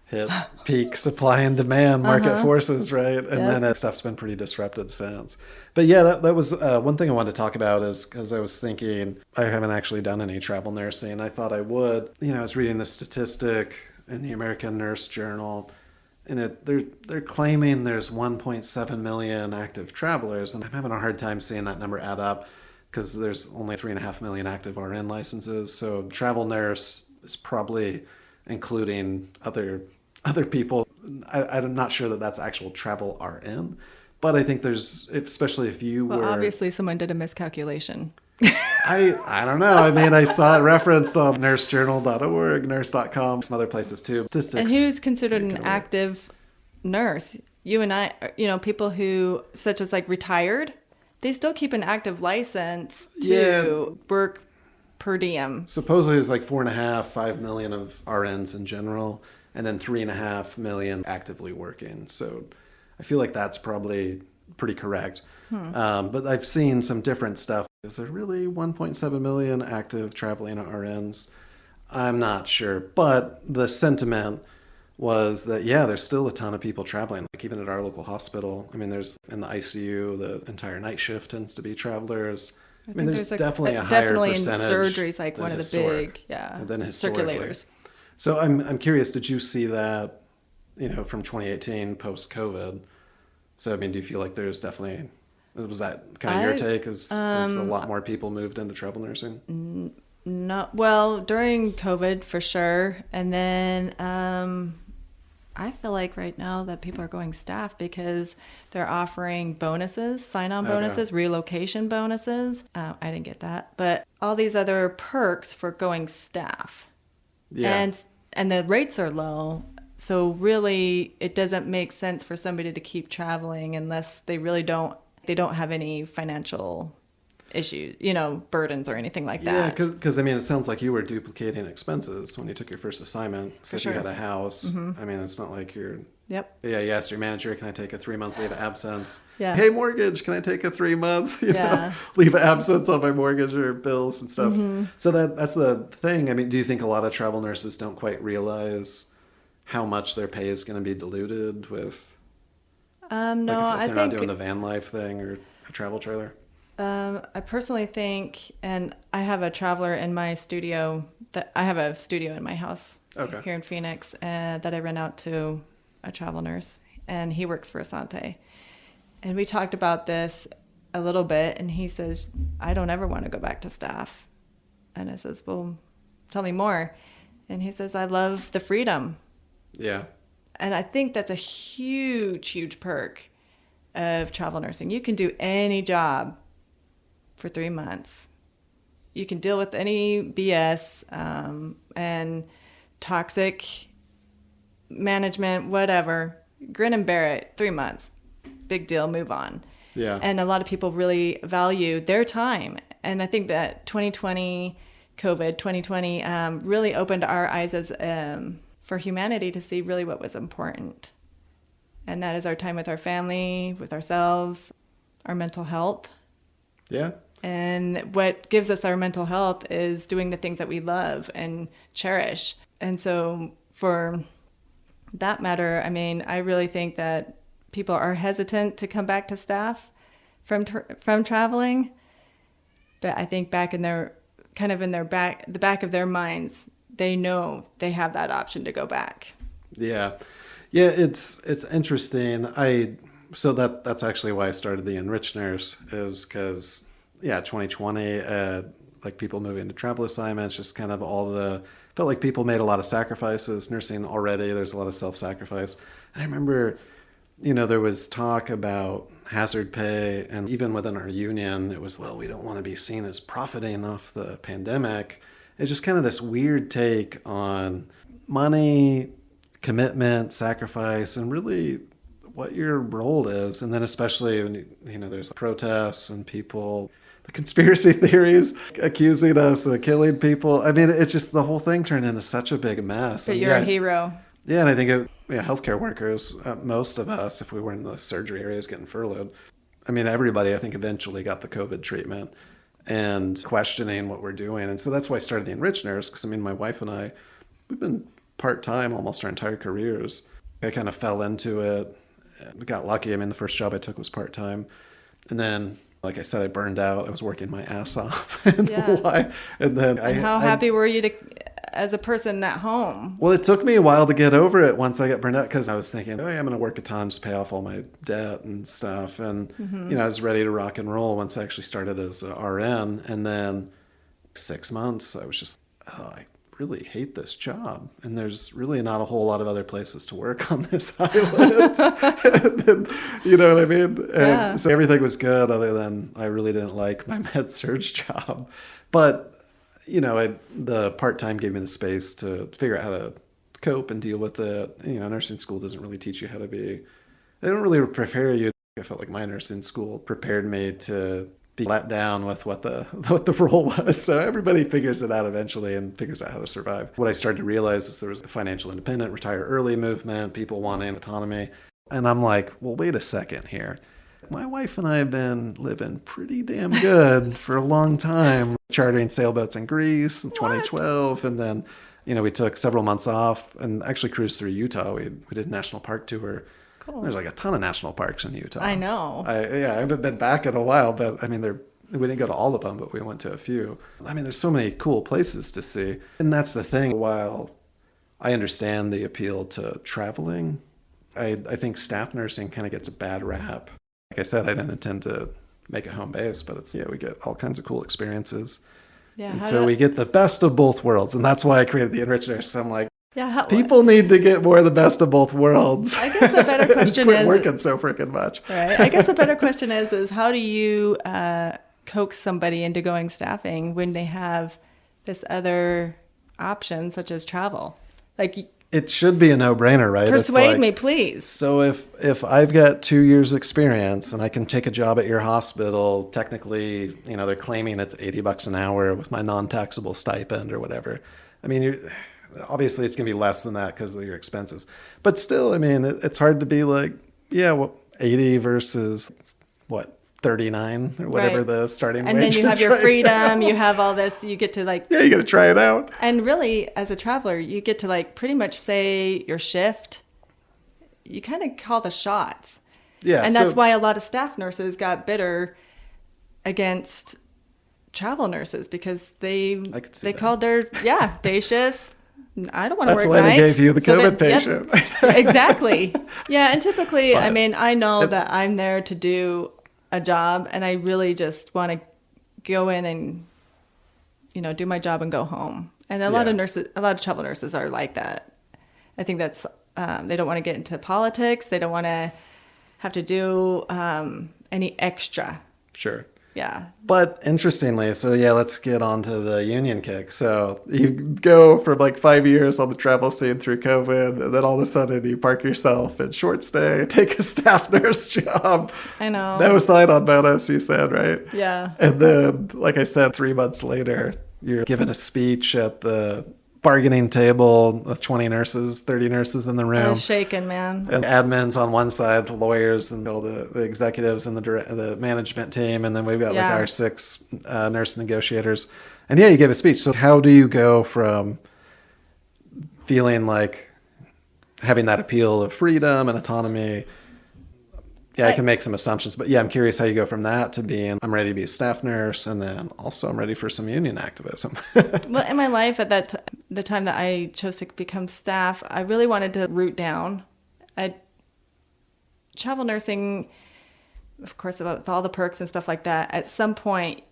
hit peak supply and demand market forces, right? And then stuff's been pretty disrupted since. But yeah, that was one thing I wanted to talk about is because I was thinking I haven't actually done any travel nursing. I thought I would. I was reading the statistic in the American Nurse Journal, and they're claiming there's 1.7 million active travelers, and I'm having a hard time seeing that number add up, because there's only 3.5 million active RN licenses. So travel nurse is probably including other people. I'm not sure that that's actual travel RN, but I think there's, especially if you were... obviously someone did a miscalculation. I don't know. I mean, I saw it referenced on nursejournal.org, nurse.com, some other places too. Statistics. And who's considered an active nurse? You and I, people who, such as like retired, they still keep an active license to work per diem. Supposedly there's like 4.5 million of RNs in general, and then 3.5 million actively working. So I feel like that's probably pretty correct. But I've seen some different stuff. Is there really 1.7 million active traveling RNs? I'm not sure. But the sentiment was that, there's still a ton of people traveling. Like even at our local hospital, I mean, there's in the ICU, the entire night shift tends to be travelers. I mean, there's definitely a higher percentage. In surgery is like one of the big, circulators. So I'm curious, did you see that, from 2018 post-COVID? So, I mean, do you feel like there's definitely, was that kind of your take? Is a lot more people moved into travel nursing? Well, during COVID for sure. And then I feel like right now that people are going staff because they're offering bonuses, sign-on bonuses, relocation bonuses. I didn't get that. But all these other perks for going staff. Yeah. And the rates are low. So really, it doesn't make sense for somebody to keep traveling unless they really don't have any financial issues, burdens or anything like that. Yeah, because I mean, it sounds like you were duplicating expenses when you took your first assignment. So if you had a house, I mean, it's not like you're... Yep. Yeah, you asked your manager, can I take a 3-month leave of absence? Yeah. Hey, mortgage, can I take a 3-month leave of absence on my mortgage or bills and stuff? So that's the thing. I mean, do you think a lot of travel nurses don't quite realize how much their pay is going to be diluted with... No, if they're not doing the van life thing or a travel trailer? I personally think, and I have a traveler in my studio, I have a studio in my house here in Phoenix that I rent out to a travel nurse, and he works for Asante. And we talked about this a little bit, and he says, I don't ever want to go back to staff. And I says, well, tell me more. And he says, I love the freedom. Yeah. And I think that's a huge, huge perk of travel nursing. You can do any job for 3 months. You can deal with any BS and toxic management, whatever. Grin and bear it, 3 months. Big deal, move on. Yeah. And a lot of people really value their time. And I think that 2020 COVID 2020 really opened our eyes as for humanity to see really what was important. And that is our time with our family, with ourselves, our mental health. Yeah. And what gives us our mental health is doing the things that we love and cherish. And so for that matter, I mean, I really think that people are hesitant to come back to staff from traveling. But I think back in their the back of their minds, they know they have that option to go back. Yeah. Yeah, it's interesting. So that's actually why I started the Enriched Nurse, is because 2020, like people moving to travel assignments, just kind of felt like people made a lot of sacrifices. Nursing already, there's a lot of self-sacrifice. And I remember, there was talk about hazard pay, and even within our union, it was, well, we don't want to be seen as profiting off the pandemic. It's just kind of this weird take on money, commitment, sacrifice, and really what your role is. And then especially when, there's protests and people, the conspiracy theories accusing us of killing people. I mean, it's just the whole thing turned into such a big mess. But you're a hero. Yeah, and I think healthcare workers, most of us, if we were in the surgery areas getting furloughed, I mean, everybody, I think, eventually got the COVID treatment and questioning what we're doing. And so that's why I started the Enriched Nurse, because, my wife and I, we've been part-time almost our entire careers. I kind of fell into it, got lucky. The first job I took was part-time. And then, like I said, I burned out. I was working my ass off. And then how happy were you as a person at home? Well, it took me a while to get over it once I got burned out, because I was thinking, I'm going to work a ton, just pay off all my debt and stuff. And, I was ready to rock and roll once I actually started as a RN. And then 6 months, I was just, I really hate this job. And there's really not a whole lot of other places to work on this island. And, you know what I mean? And so everything was good, other than I really didn't like my med surg job. But the part-time gave me the space to figure out how to cope and deal with it. Nursing school doesn't really teach you how to they don't really prepare you. I felt like my nursing school prepared me to be let down with what the role was. So everybody figures it out eventually and figures out how to survive. What I started to realize is there was a financial independent, retire early movement, people wanting autonomy. And I'm like, well, wait a second here. My wife and I have been living pretty damn good for a long time, chartering sailboats in Greece in 2012. And then, we took several months off and actually cruised through Utah. We did a national park tour. Cool. There's like a ton of national parks in Utah. I know. I haven't been back in a while, but we didn't go to all of them, but we went to a few. There's so many cool places to see. And that's the thing. While I understand the appeal to traveling, I think staff nursing kind of gets a bad rap. Like I said, I didn't intend to make it home base, but we get all kinds of cool experiences. Yeah. And so we get the best of both worlds. And that's why I created the Enriched Nurse. So I'm like, people need to get more of the best of both worlds. I guess the better question is working so freaking much. Right. I guess the better question is how do you coax somebody into going staffing when they have this other option, such as travel? Like, it should be a no-brainer, right? Persuade me, please. So if I've got 2 years experience and I can take a job at your hospital, technically, they're claiming it's $80 an hour with my non-taxable stipend or whatever. Obviously it's going to be less than that because of your expenses. But still, it's hard to be like, 80 versus 39 or whatever the starting wage is. And then you have your freedom, you have all this, you get to you got to try it out. And really, as a traveler, you get to pretty much say your shift. You kind of call the shots. Yeah. And that's why a lot of staff nurses got bitter against travel nurses, because they called their day shifts. I don't want to work night. That's why they gave you the COVID patient. Exactly. Yeah, and typically, I know that I'm there to do a job, and I really just want to go in and, do my job and go home. And a lot of travel nurses are like that. I think that's, they don't want to get into politics. They don't want to have to do any extra. Sure. Yeah. But interestingly, let's get on to the union kick. So you go for 5 years on the travel scene through COVID, and then all of a sudden you park yourself in short stay, take a staff nurse job. I know. No sign-on bonus, you said, right? Yeah. And then, like I said, 3 months later, You're giving a speech at the bargaining table of 20 nurses, 30 nurses in the room. I was shaking, man. And admins on one side, the lawyers and all the executives and the management team. And then we've got like our 6 nurse negotiators. And yeah, you give a speech. So how do you go from feeling like having that appeal of freedom and autonomy? Yeah, I can make some assumptions, but yeah, I'm curious how you go from that to being, I'm ready to be a staff nurse, and then also I'm ready for some union activism. Well, in my life at the time that I chose to become staff, I really wanted to root down. Travel nursing, of course, with all the perks and stuff like that, at some point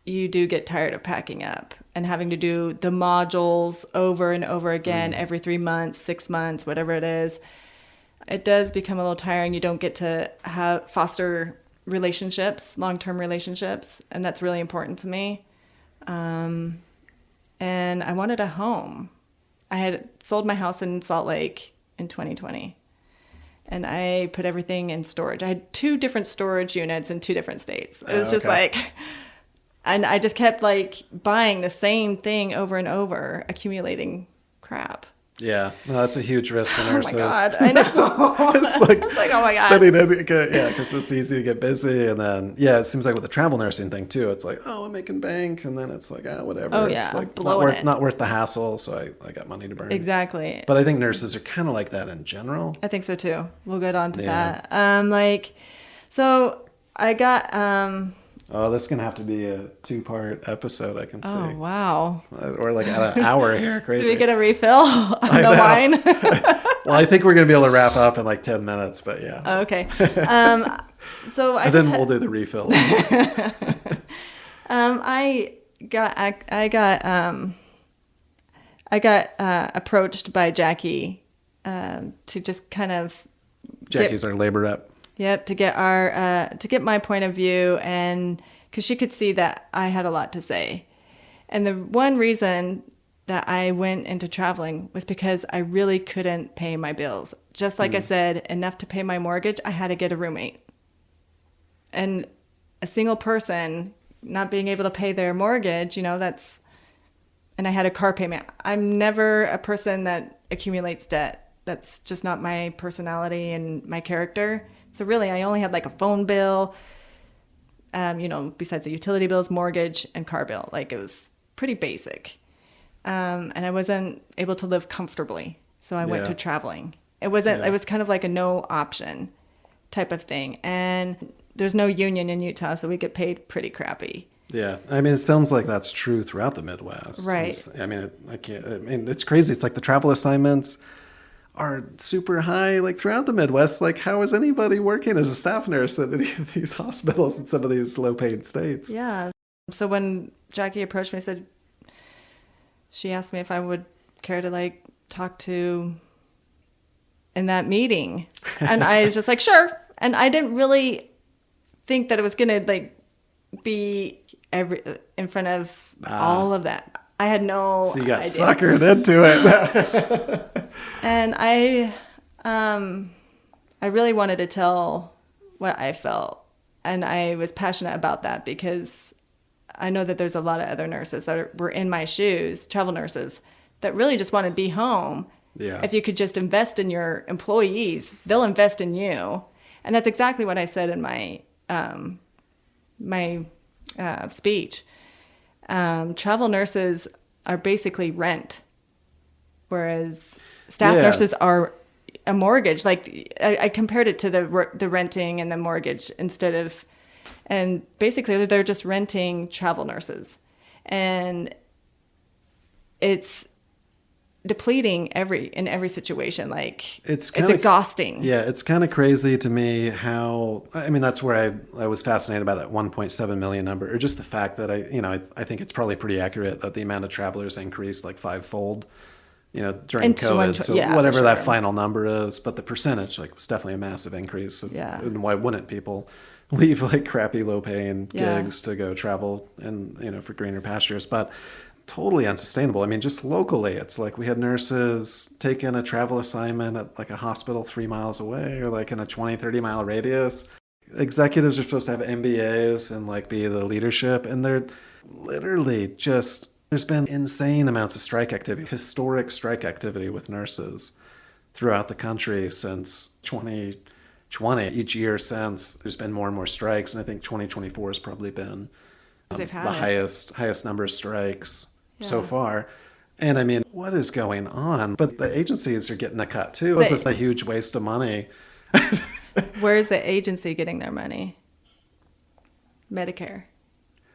you do get tired of packing up and having to do the modules over and over again every 3 months, 6 months, whatever it is. It does become a little tiring. You don't get to foster relationships, long-term relationships, and that's really important to me. And I wanted a home. I had sold my house in Salt Lake in 2020, and I put everything in storage. I had 2 different storage units in 2 different states. It was just like, and I just kept like buying the same thing over and over, accumulating crap. Yeah, no, that's a huge risk for nurses. Oh my God, I know. It's like, oh my God. Spending it, yeah, because it's easy to get busy. And then, yeah, it seems like with the travel nursing thing too, it's like, oh, I'm making bank. And then it's like, whatever. Oh, yeah, it's like blowing not worth the hassle. So I got money to burn. Exactly. But I think nurses are kind of like that in general. I think so too. We'll get on to that. So I got... Oh, this is going to have to be a 2-part episode, I can see. Oh, wow. Or like an hour here. Crazy. Do we get a refill on the wine? Well, I think we're going to be able to wrap up in like 10 minutes, but yeah. Oh, okay. So we'll do the refill. I got approached by Jackie to just kind of... Jackie's our labor rep. Yep, to get my point of view, and because she could see that I had a lot to say. And the one reason that I went into traveling was because I really couldn't pay my bills. Just like I said, enough to pay my mortgage, I had to get a roommate. And a single person not being able to pay their mortgage, and I had a car payment. I'm never a person that accumulates debt. That's just not my personality and my character. So really, I only had like a phone bill, besides the utility bills, mortgage, and car bill. Like, it was pretty basic. And I wasn't able to live comfortably. So I went to traveling. It was kind of like a no option type of thing. And there's no union in Utah, so we get paid pretty crappy. Yeah. I mean, it sounds like that's true throughout the Midwest. Right. It's crazy. It's like the travel assignments are super high, like throughout the Midwest. Like, how is anybody working as a staff nurse at any of these hospitals in some of these low-paid states? Yeah. So when Jackie approached me, she asked me if I would care to like talk to in that meeting, and I was just like, sure. And I didn't really think that it was gonna like be in front of all of that. I had no. So you got idea. suckered into it. And I really wanted to tell what I felt. And I was passionate about that because I know that there's a lot of other nurses that were in my shoes, travel nurses, that really just want to be home. Yeah. If you could just invest in your employees, they'll invest in you. And that's exactly what I said in my speech. Travel nurses are basically rent, whereas staff nurses are a mortgage. Like I compared it to the renting and the mortgage and basically they're just renting travel nurses, and it's depleting in every situation. Like it's exhausting. Yeah, it's kind of crazy to me how, I mean, that's where I was fascinated by that 1.7 million number, or just the fact that I think it's probably pretty accurate that the amount of travelers increased like 5-fold, during COVID. So whatever that final number is, but the percentage was definitely a massive increase. And why wouldn't people leave like crappy low paying gigs to go travel and, for greener pastures? But totally unsustainable. I mean, just locally, it's like we had nurses taking a travel assignment at like a hospital 3 miles away, or like in a 20-30 mile radius. Executives are supposed to have MBAs and like be the leadership, and they're literally just There's been insane amounts of strike activity, historic strike activity with nurses throughout the country since 2020. Each year since, there's been more and more strikes, and I think 2024 has probably been They've had the it. highest number of strikes so far. And I mean, what is going on? But the agencies are getting a cut too. Is this a huge waste of money? Where's the agency getting their money? Medicare.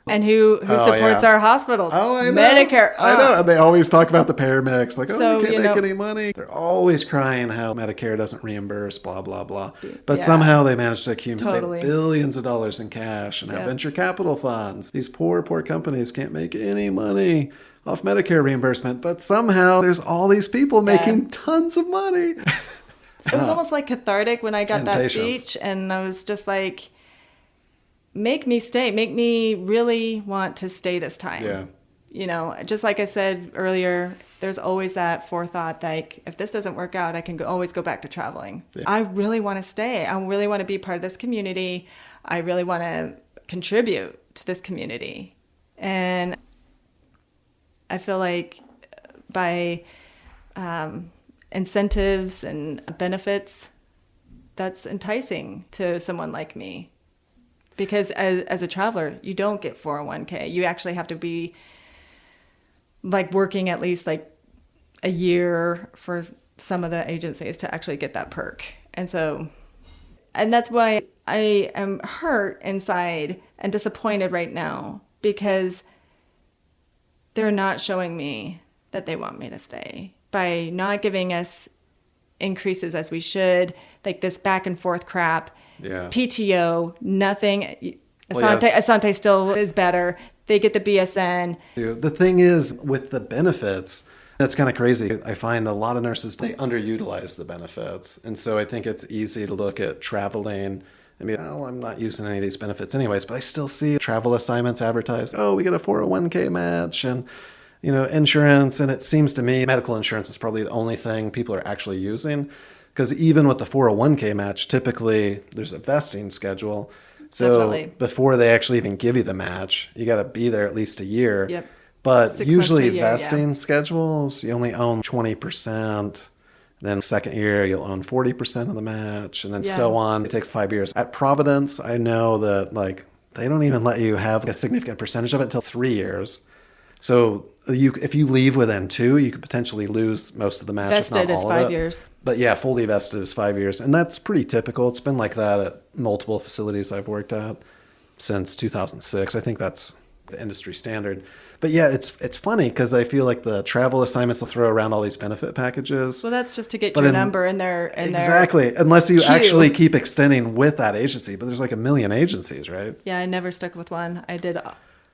And who supports our hospitals? Oh, I know. Medicare. I know. And they always talk about the paramedics, like, So, we can't make any money. They're always crying how Medicare doesn't reimburse, blah, blah, blah. But somehow they manage to accumulate billions of dollars in cash and have venture capital funds. These poor companies can't make any money off Medicare reimbursement, but somehow there's all these people making tons of money. It was almost like cathartic when I got that speech, and I was just like, make me stay, make me really want to stay this time. Yeah. You know, just like I said earlier, there's always that forethought, like, if this doesn't work out, I can always go back to traveling. Yeah. I really want to stay. I really want to be part of this community. I really want to contribute to this community. And I feel like by incentives and benefits, that's enticing to someone like me. Because as a traveler, you don't get 401k. You actually have to be like working at least like a year for some of the agencies to actually get that perk. And that's why I am hurt inside and disappointed right now, because they're not showing me that they want me to stay by not giving us increases as we should, like this back and forth crap. Yeah. PTO, nothing. Asante still is better. They get the BSN. The thing is, with the benefits, that's kind of crazy. I find a lot of nurses, they underutilize the benefits. And so I think it's easy to look at traveling and be, oh, I'm not using any of these benefits anyways, but I still see travel assignments advertised. Oh, we get a 401k match and, you know, insurance. And it seems to me medical insurance is probably the only thing people are actually using. Because even with the 401k match, typically there's a vesting schedule. So Definitely. Before they actually even give you the match, you got to be there at least a year. Yep. But 6 usually months to a year, vesting schedules, you only own 20%. Then second year, you'll own 40% of the match, and then so on. It takes 5 years. At Providence, I know that like they don't even let you have a significant percentage of it until 3 years. So if you leave within 2, you could potentially lose most of the match. Vested if not is all 5 of it. years. But yeah, fully vested is 5 years. And that's pretty typical. It's been like that at multiple facilities I've worked at since 2006. I think that's the industry standard. But yeah, it's funny because I feel like the travel assignments will throw around all these benefit packages. Well, that's just to get your number in their exactly. Unless you queue. Actually keep extending with that agency. But there's like a million agencies, right? Yeah, I never stuck with one.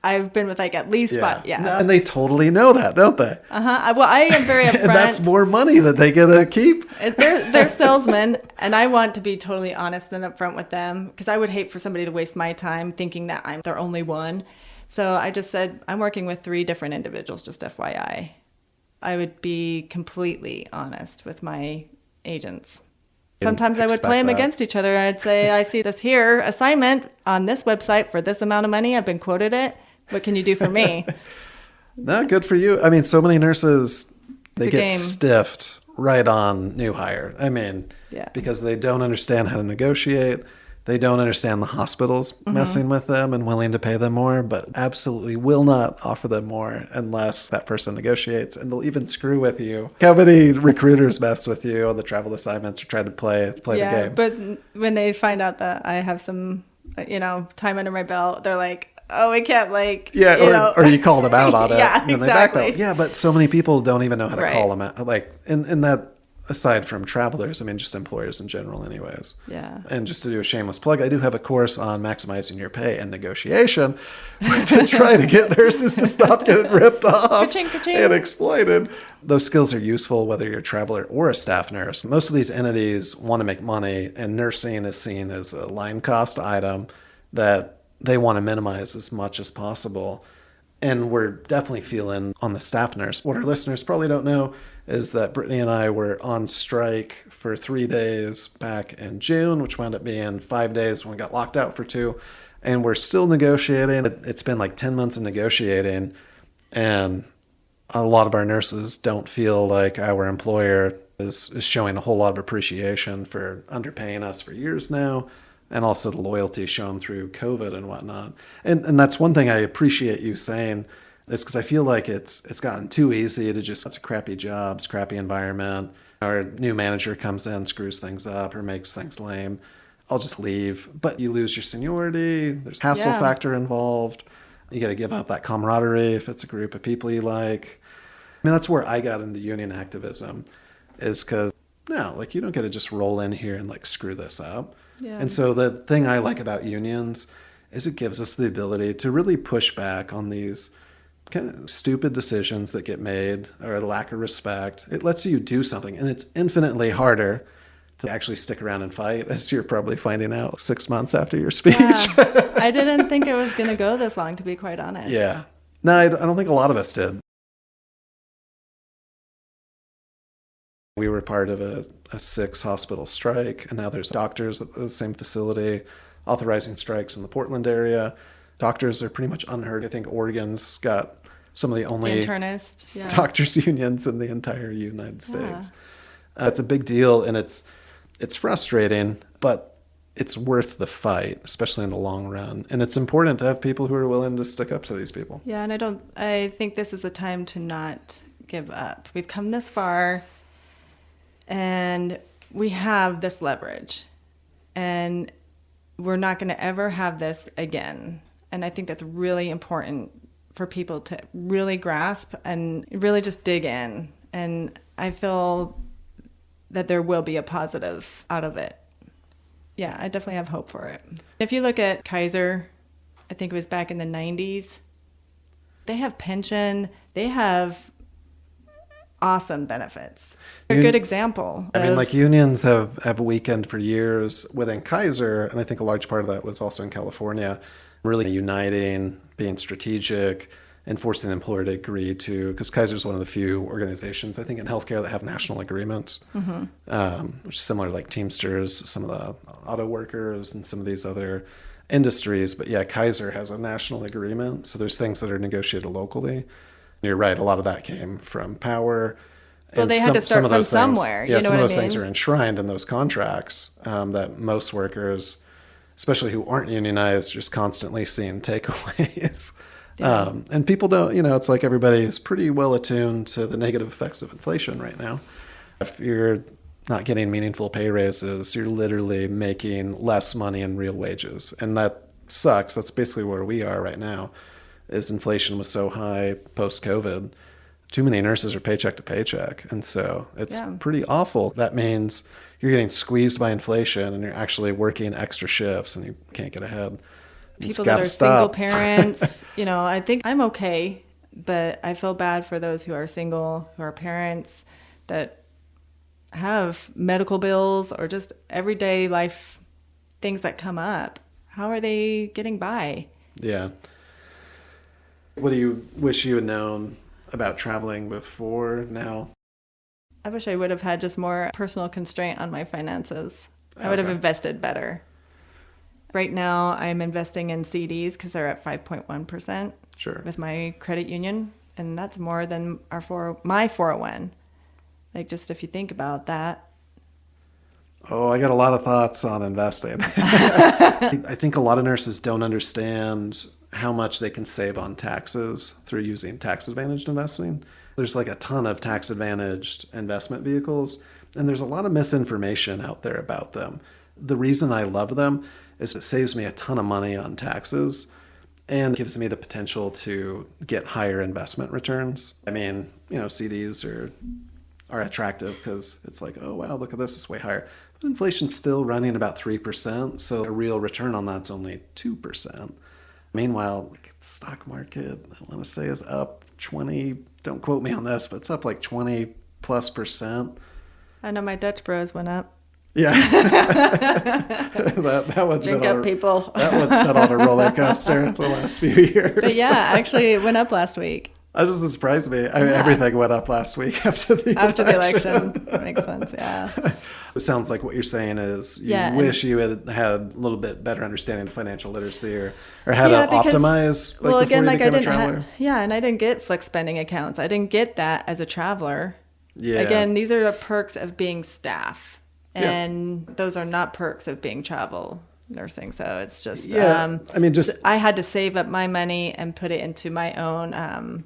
I've been with like at least 5. Yeah. No, and they totally know that, don't they? Uh-huh. Well, I am very upfront. And that's more money that they get to keep. They're salesmen, and I want to be totally honest and upfront with them, because I would hate for somebody to waste my time thinking that I'm their only one. So I just said, I'm working with 3 different individuals, just FYI. I would be completely honest with my agents. Sometimes I would play them against each other. I'd say, I see this here assignment on this website for this amount of money. I've been quoted it. What can you do for me? No, good for you. I mean, so many nurses, they get stiffed right on new hire. I mean, because they don't understand how to negotiate. They don't understand the hospitals messing with them and willing to pay them more, but absolutely will not offer them more unless that person negotiates, and they'll even screw with you. How many recruiters messed with you on the travel assignments or tried to play the game? But when they find out that I have some, time under my belt, they're like, oh, we can't or you call them out on it. And exactly. Yeah, but so many people don't even know how to call them out. Like, in that, aside from travelers, I mean, just employers in general anyways. Yeah. And just to do a shameless plug, I do have a course on maximizing your pay and negotiation. I've been trying to get nurses to stop getting ripped off ka-ching, ka-ching. and exploited. Those skills are useful whether you're a traveler or a staff nurse. Most of these entities want to make money, and nursing is seen as a line cost item that they want to minimize as much as possible. And we're definitely feeling on the staff nurse. What our listeners probably don't know is that Brittany and I were on strike for 3 days back in June, which wound up being 5 days when we got locked out for 2. And we're still negotiating. It's been like 10 months of negotiating. And a lot of our nurses don't feel like our employer is showing a whole lot of appreciation for underpaying us for years now, and also the loyalty shown through COVID and whatnot. And that's one thing I appreciate you saying, is because I feel like it's gotten too easy to just, it's a crappy job, it's a crappy environment. Our new manager comes in, screws things up or makes things lame. I'll just leave. But you lose your seniority. There's hassle factor involved. You got to give up that camaraderie if it's a group of people you like. I mean, that's where I got into union activism, is because, no, like, you don't get to just roll in here and, like, screw this up. Yeah. And so the thing I like about unions is it gives us the ability to really push back on these kind of stupid decisions that get made or a lack of respect. It lets you do something, and it's infinitely harder to actually stick around and fight, as you're probably finding out 6 months after your speech. Yeah. I didn't think it was going to go this long, to be quite honest. Yeah. No, I don't think a lot of us did. We were part of a 6-hospital strike, and now there's doctors at the same facility authorizing strikes in the Portland area. Doctors are pretty much unheard. I think Oregon's got some of the only internist doctors unions in the entire United States. It's a big deal, and it's frustrating, but it's worth the fight, especially in the long run. And it's important to have people who are willing to stick up to these people. Yeah, and I think this is the time to not give up. We've come this far, and we have this leverage, and we're not going to ever have this again. And I think that's really important for people to really grasp and really just dig in. And I feel that there will be a positive out of it. Yeah, I definitely have hope for it. If you look at Kaiser, I think it was back in the 90s, they have pension, they have awesome benefits. They're a good example. I mean, like, unions have weakened for years within Kaiser, and I think a large part of that was also in California, really uniting, being strategic, and forcing the employer to agree to, because Kaiser's one of the few organizations, I think, in healthcare that have national agreements, which is similar to like Teamsters, some of the auto workers, and some of these other industries. But yeah, Kaiser has a national agreement, so there's things that are negotiated locally. You're right, a lot of that came from power. Well, and they had to start from somewhere. Yeah, some of those I mean? things are enshrined in those contracts that most workers, especially who aren't unionized, just constantly seeing takeaways. Yeah. And people don't, it's like everybody is pretty well attuned to the negative effects of inflation right now. If you're not getting meaningful pay raises, you're literally making less money in real wages. And that sucks. That's basically where we are right now, is inflation was so high post-COVID. Too many nurses are paycheck to paycheck. And so it's pretty awful. That means you're getting squeezed by inflation and you're actually working extra shifts and you can't get ahead. People that are single parents, I think I'm okay, but I feel bad for those who are single, who are parents, that have medical bills or just everyday life things that come up. How are they getting by? Yeah. What do you wish you had known about traveling before now? I wish I would have had just more personal constraint on my finances. I would have invested better. Right now, I'm investing in CDs because they're at 5.1% with my credit union, and that's more than my 401. Like, just if you think about that. Oh, I got a lot of thoughts on investing. I think a lot of nurses don't understand how much they can save on taxes through using tax-advantaged investing. There's like a ton of tax-advantaged investment vehicles, and there's a lot of misinformation out there about them. The reason I love them is it saves me a ton of money on taxes and gives me the potential to get higher investment returns. I mean, CDs are attractive because it's like, oh, wow, look at this, it's way higher. But inflation's still running about 3%, so a real return on that's only 2%. Meanwhile, the stock market, I want to say, is up 20, don't quote me on this, but it's up like 20+%. I know my Dutch bros went up. Yeah. that one's Drink up, people. That one's been on a roller coaster the last few years. But yeah, actually it went up last week. That doesn't surprise me. I mean, everything went up last week after the election. That makes sense, yeah. It sounds like what you're saying is you wish you had a little bit better understanding of financial literacy or how to optimize. Well, again, like I didn't and I didn't get flex spending accounts. I didn't get that as a traveler. Yeah. Again, these are the perks of being staff, and those are not perks of being travel nursing. So it's just, I had to save up my money and put it into my own,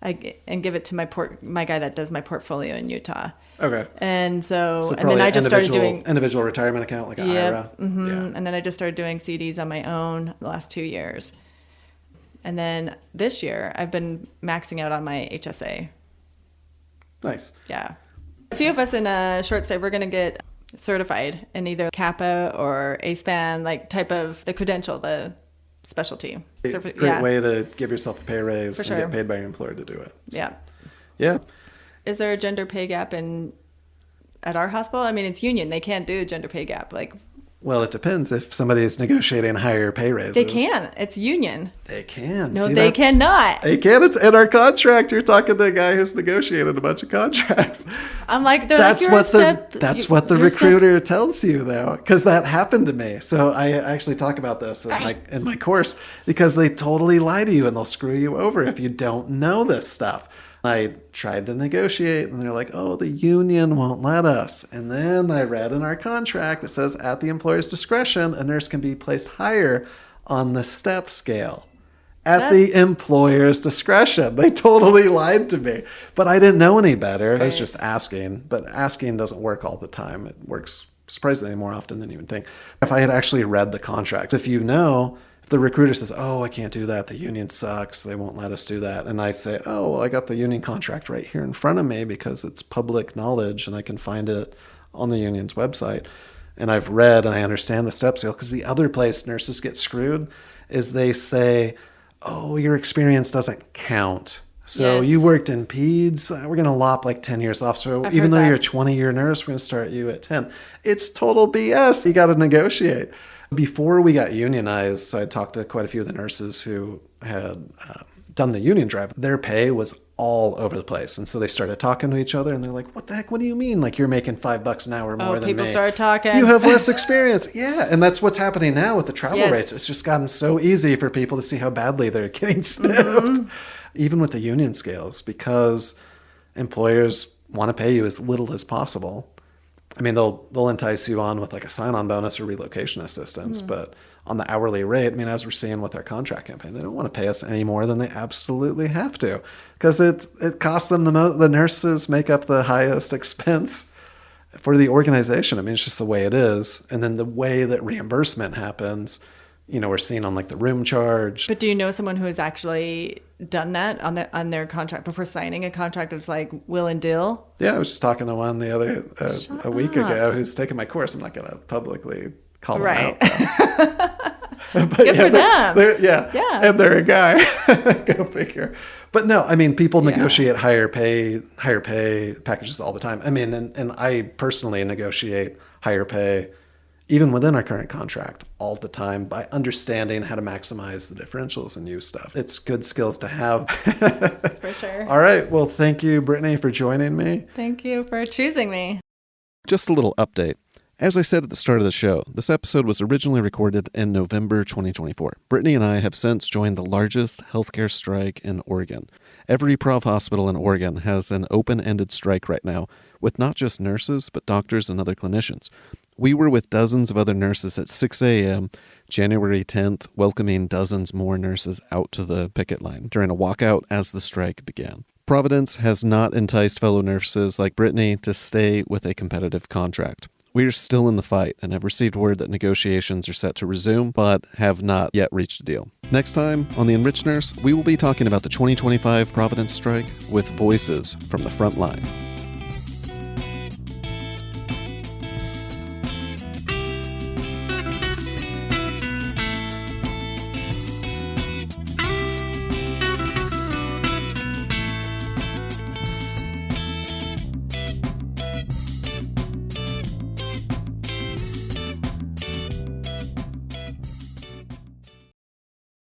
and give it to my guy that does my portfolio in Utah. Okay. And so and then I just started doing individual retirement account, like an IRA. Mm-hmm. Yeah. And then I just started doing CDs on my own the last 2 years. And then this year I've been maxing out on my HSA. Nice. Yeah. A few of us in a short stay, we're going to get certified in either CAPA or ASPAN, like type of the credential, the specialty. Great way to give yourself a pay raise and get paid by your employer to do it. Yeah. Yeah. Is there a gender pay gap at our hospital? I mean, it's union. They can't do a gender pay gap. Well, it depends if somebody is negotiating higher pay raises. They can. It's union. They can. No, they cannot. They can. It's in our contract. You're talking to a guy who's negotiated a bunch of contracts. I'm like, that's what the recruiter tells you, though, because that happened to me. So I actually talk about this in my course because they totally lie to you and they'll screw you over if you don't know this stuff. I tried to negotiate and they're like, oh, the union won't let us. And then I read in our contract, it says at the employer's discretion, a nurse can be placed higher on the step scale. At the employer's discretion. They totally lied to me. But I didn't know any better. I was just asking. But asking doesn't work all the time. It works surprisingly more often than you would think. If I had actually read the contract, if the recruiter says, oh, I can't do that. The union sucks. They won't let us do that. And I say, oh, well, I got the union contract right here in front of me because it's public knowledge and I can find it on the union's website. And I've read and I understand the step scale, because the other place nurses get screwed is they say, oh, your experience doesn't count. So you worked in peds, we're going to lop like 10 years off. So even though you're a 20-year nurse, we're going to start you at 10. It's total BS. You got to negotiate. Before we got unionized, so I talked to quite a few of the nurses who had done the union drive. Their pay was all over the place. And so they started talking to each other and they're like, what the heck? What do you mean? Like, you're making $5 an hour more than me. People started talking. You have less experience. Yeah. And that's what's happening now with the travel rates. It's just gotten so easy for people to see how badly they're getting stiffed, even with the union scales, because employers want to pay you as little as possible. I mean, they'll entice you on with like a sign-on bonus or relocation assistance, but on the hourly rate, I mean, as we're seeing with our contract campaign, they don't want to pay us any more than they absolutely have to, because it costs them the most. The nurses make up the highest expense for the organization. I mean, it's just the way it is. And then the way that reimbursement happens, we're seeing on like the room charge. But do you know someone who has actually done that on their contract before signing a contract? It was like will and deal. Yeah, I was just talking to one the other a week ago who's taking my course. I'm not going to publicly call them out. But good for them. And they're a guy. Go figure. But no, I mean, people negotiate higher pay packages all the time. I mean, and I personally negotiate higher pay even within our current contract all the time by understanding how to maximize the differentials and use stuff. It's good skills to have. For sure. All right. Well, thank you, Brittany, for joining me. Thank you for choosing me. Just a little update. As I said at the start of the show, this episode was originally recorded in November 2024. Brittany and I have since joined the largest healthcare strike in Oregon. Every Prov hospital in Oregon has an open-ended strike right now with not just nurses, but doctors and other clinicians. We were with dozens of other nurses at 6 a.m. January 10th, welcoming dozens more nurses out to the picket line during a walkout as the strike began. Providence has not enticed fellow nurses like Brittany to stay with a competitive contract. We are still in the fight and have received word that negotiations are set to resume, but have not yet reached a deal. Next time on The Enriched Nurse, we will be talking about the 2025 Providence strike with voices from the front line.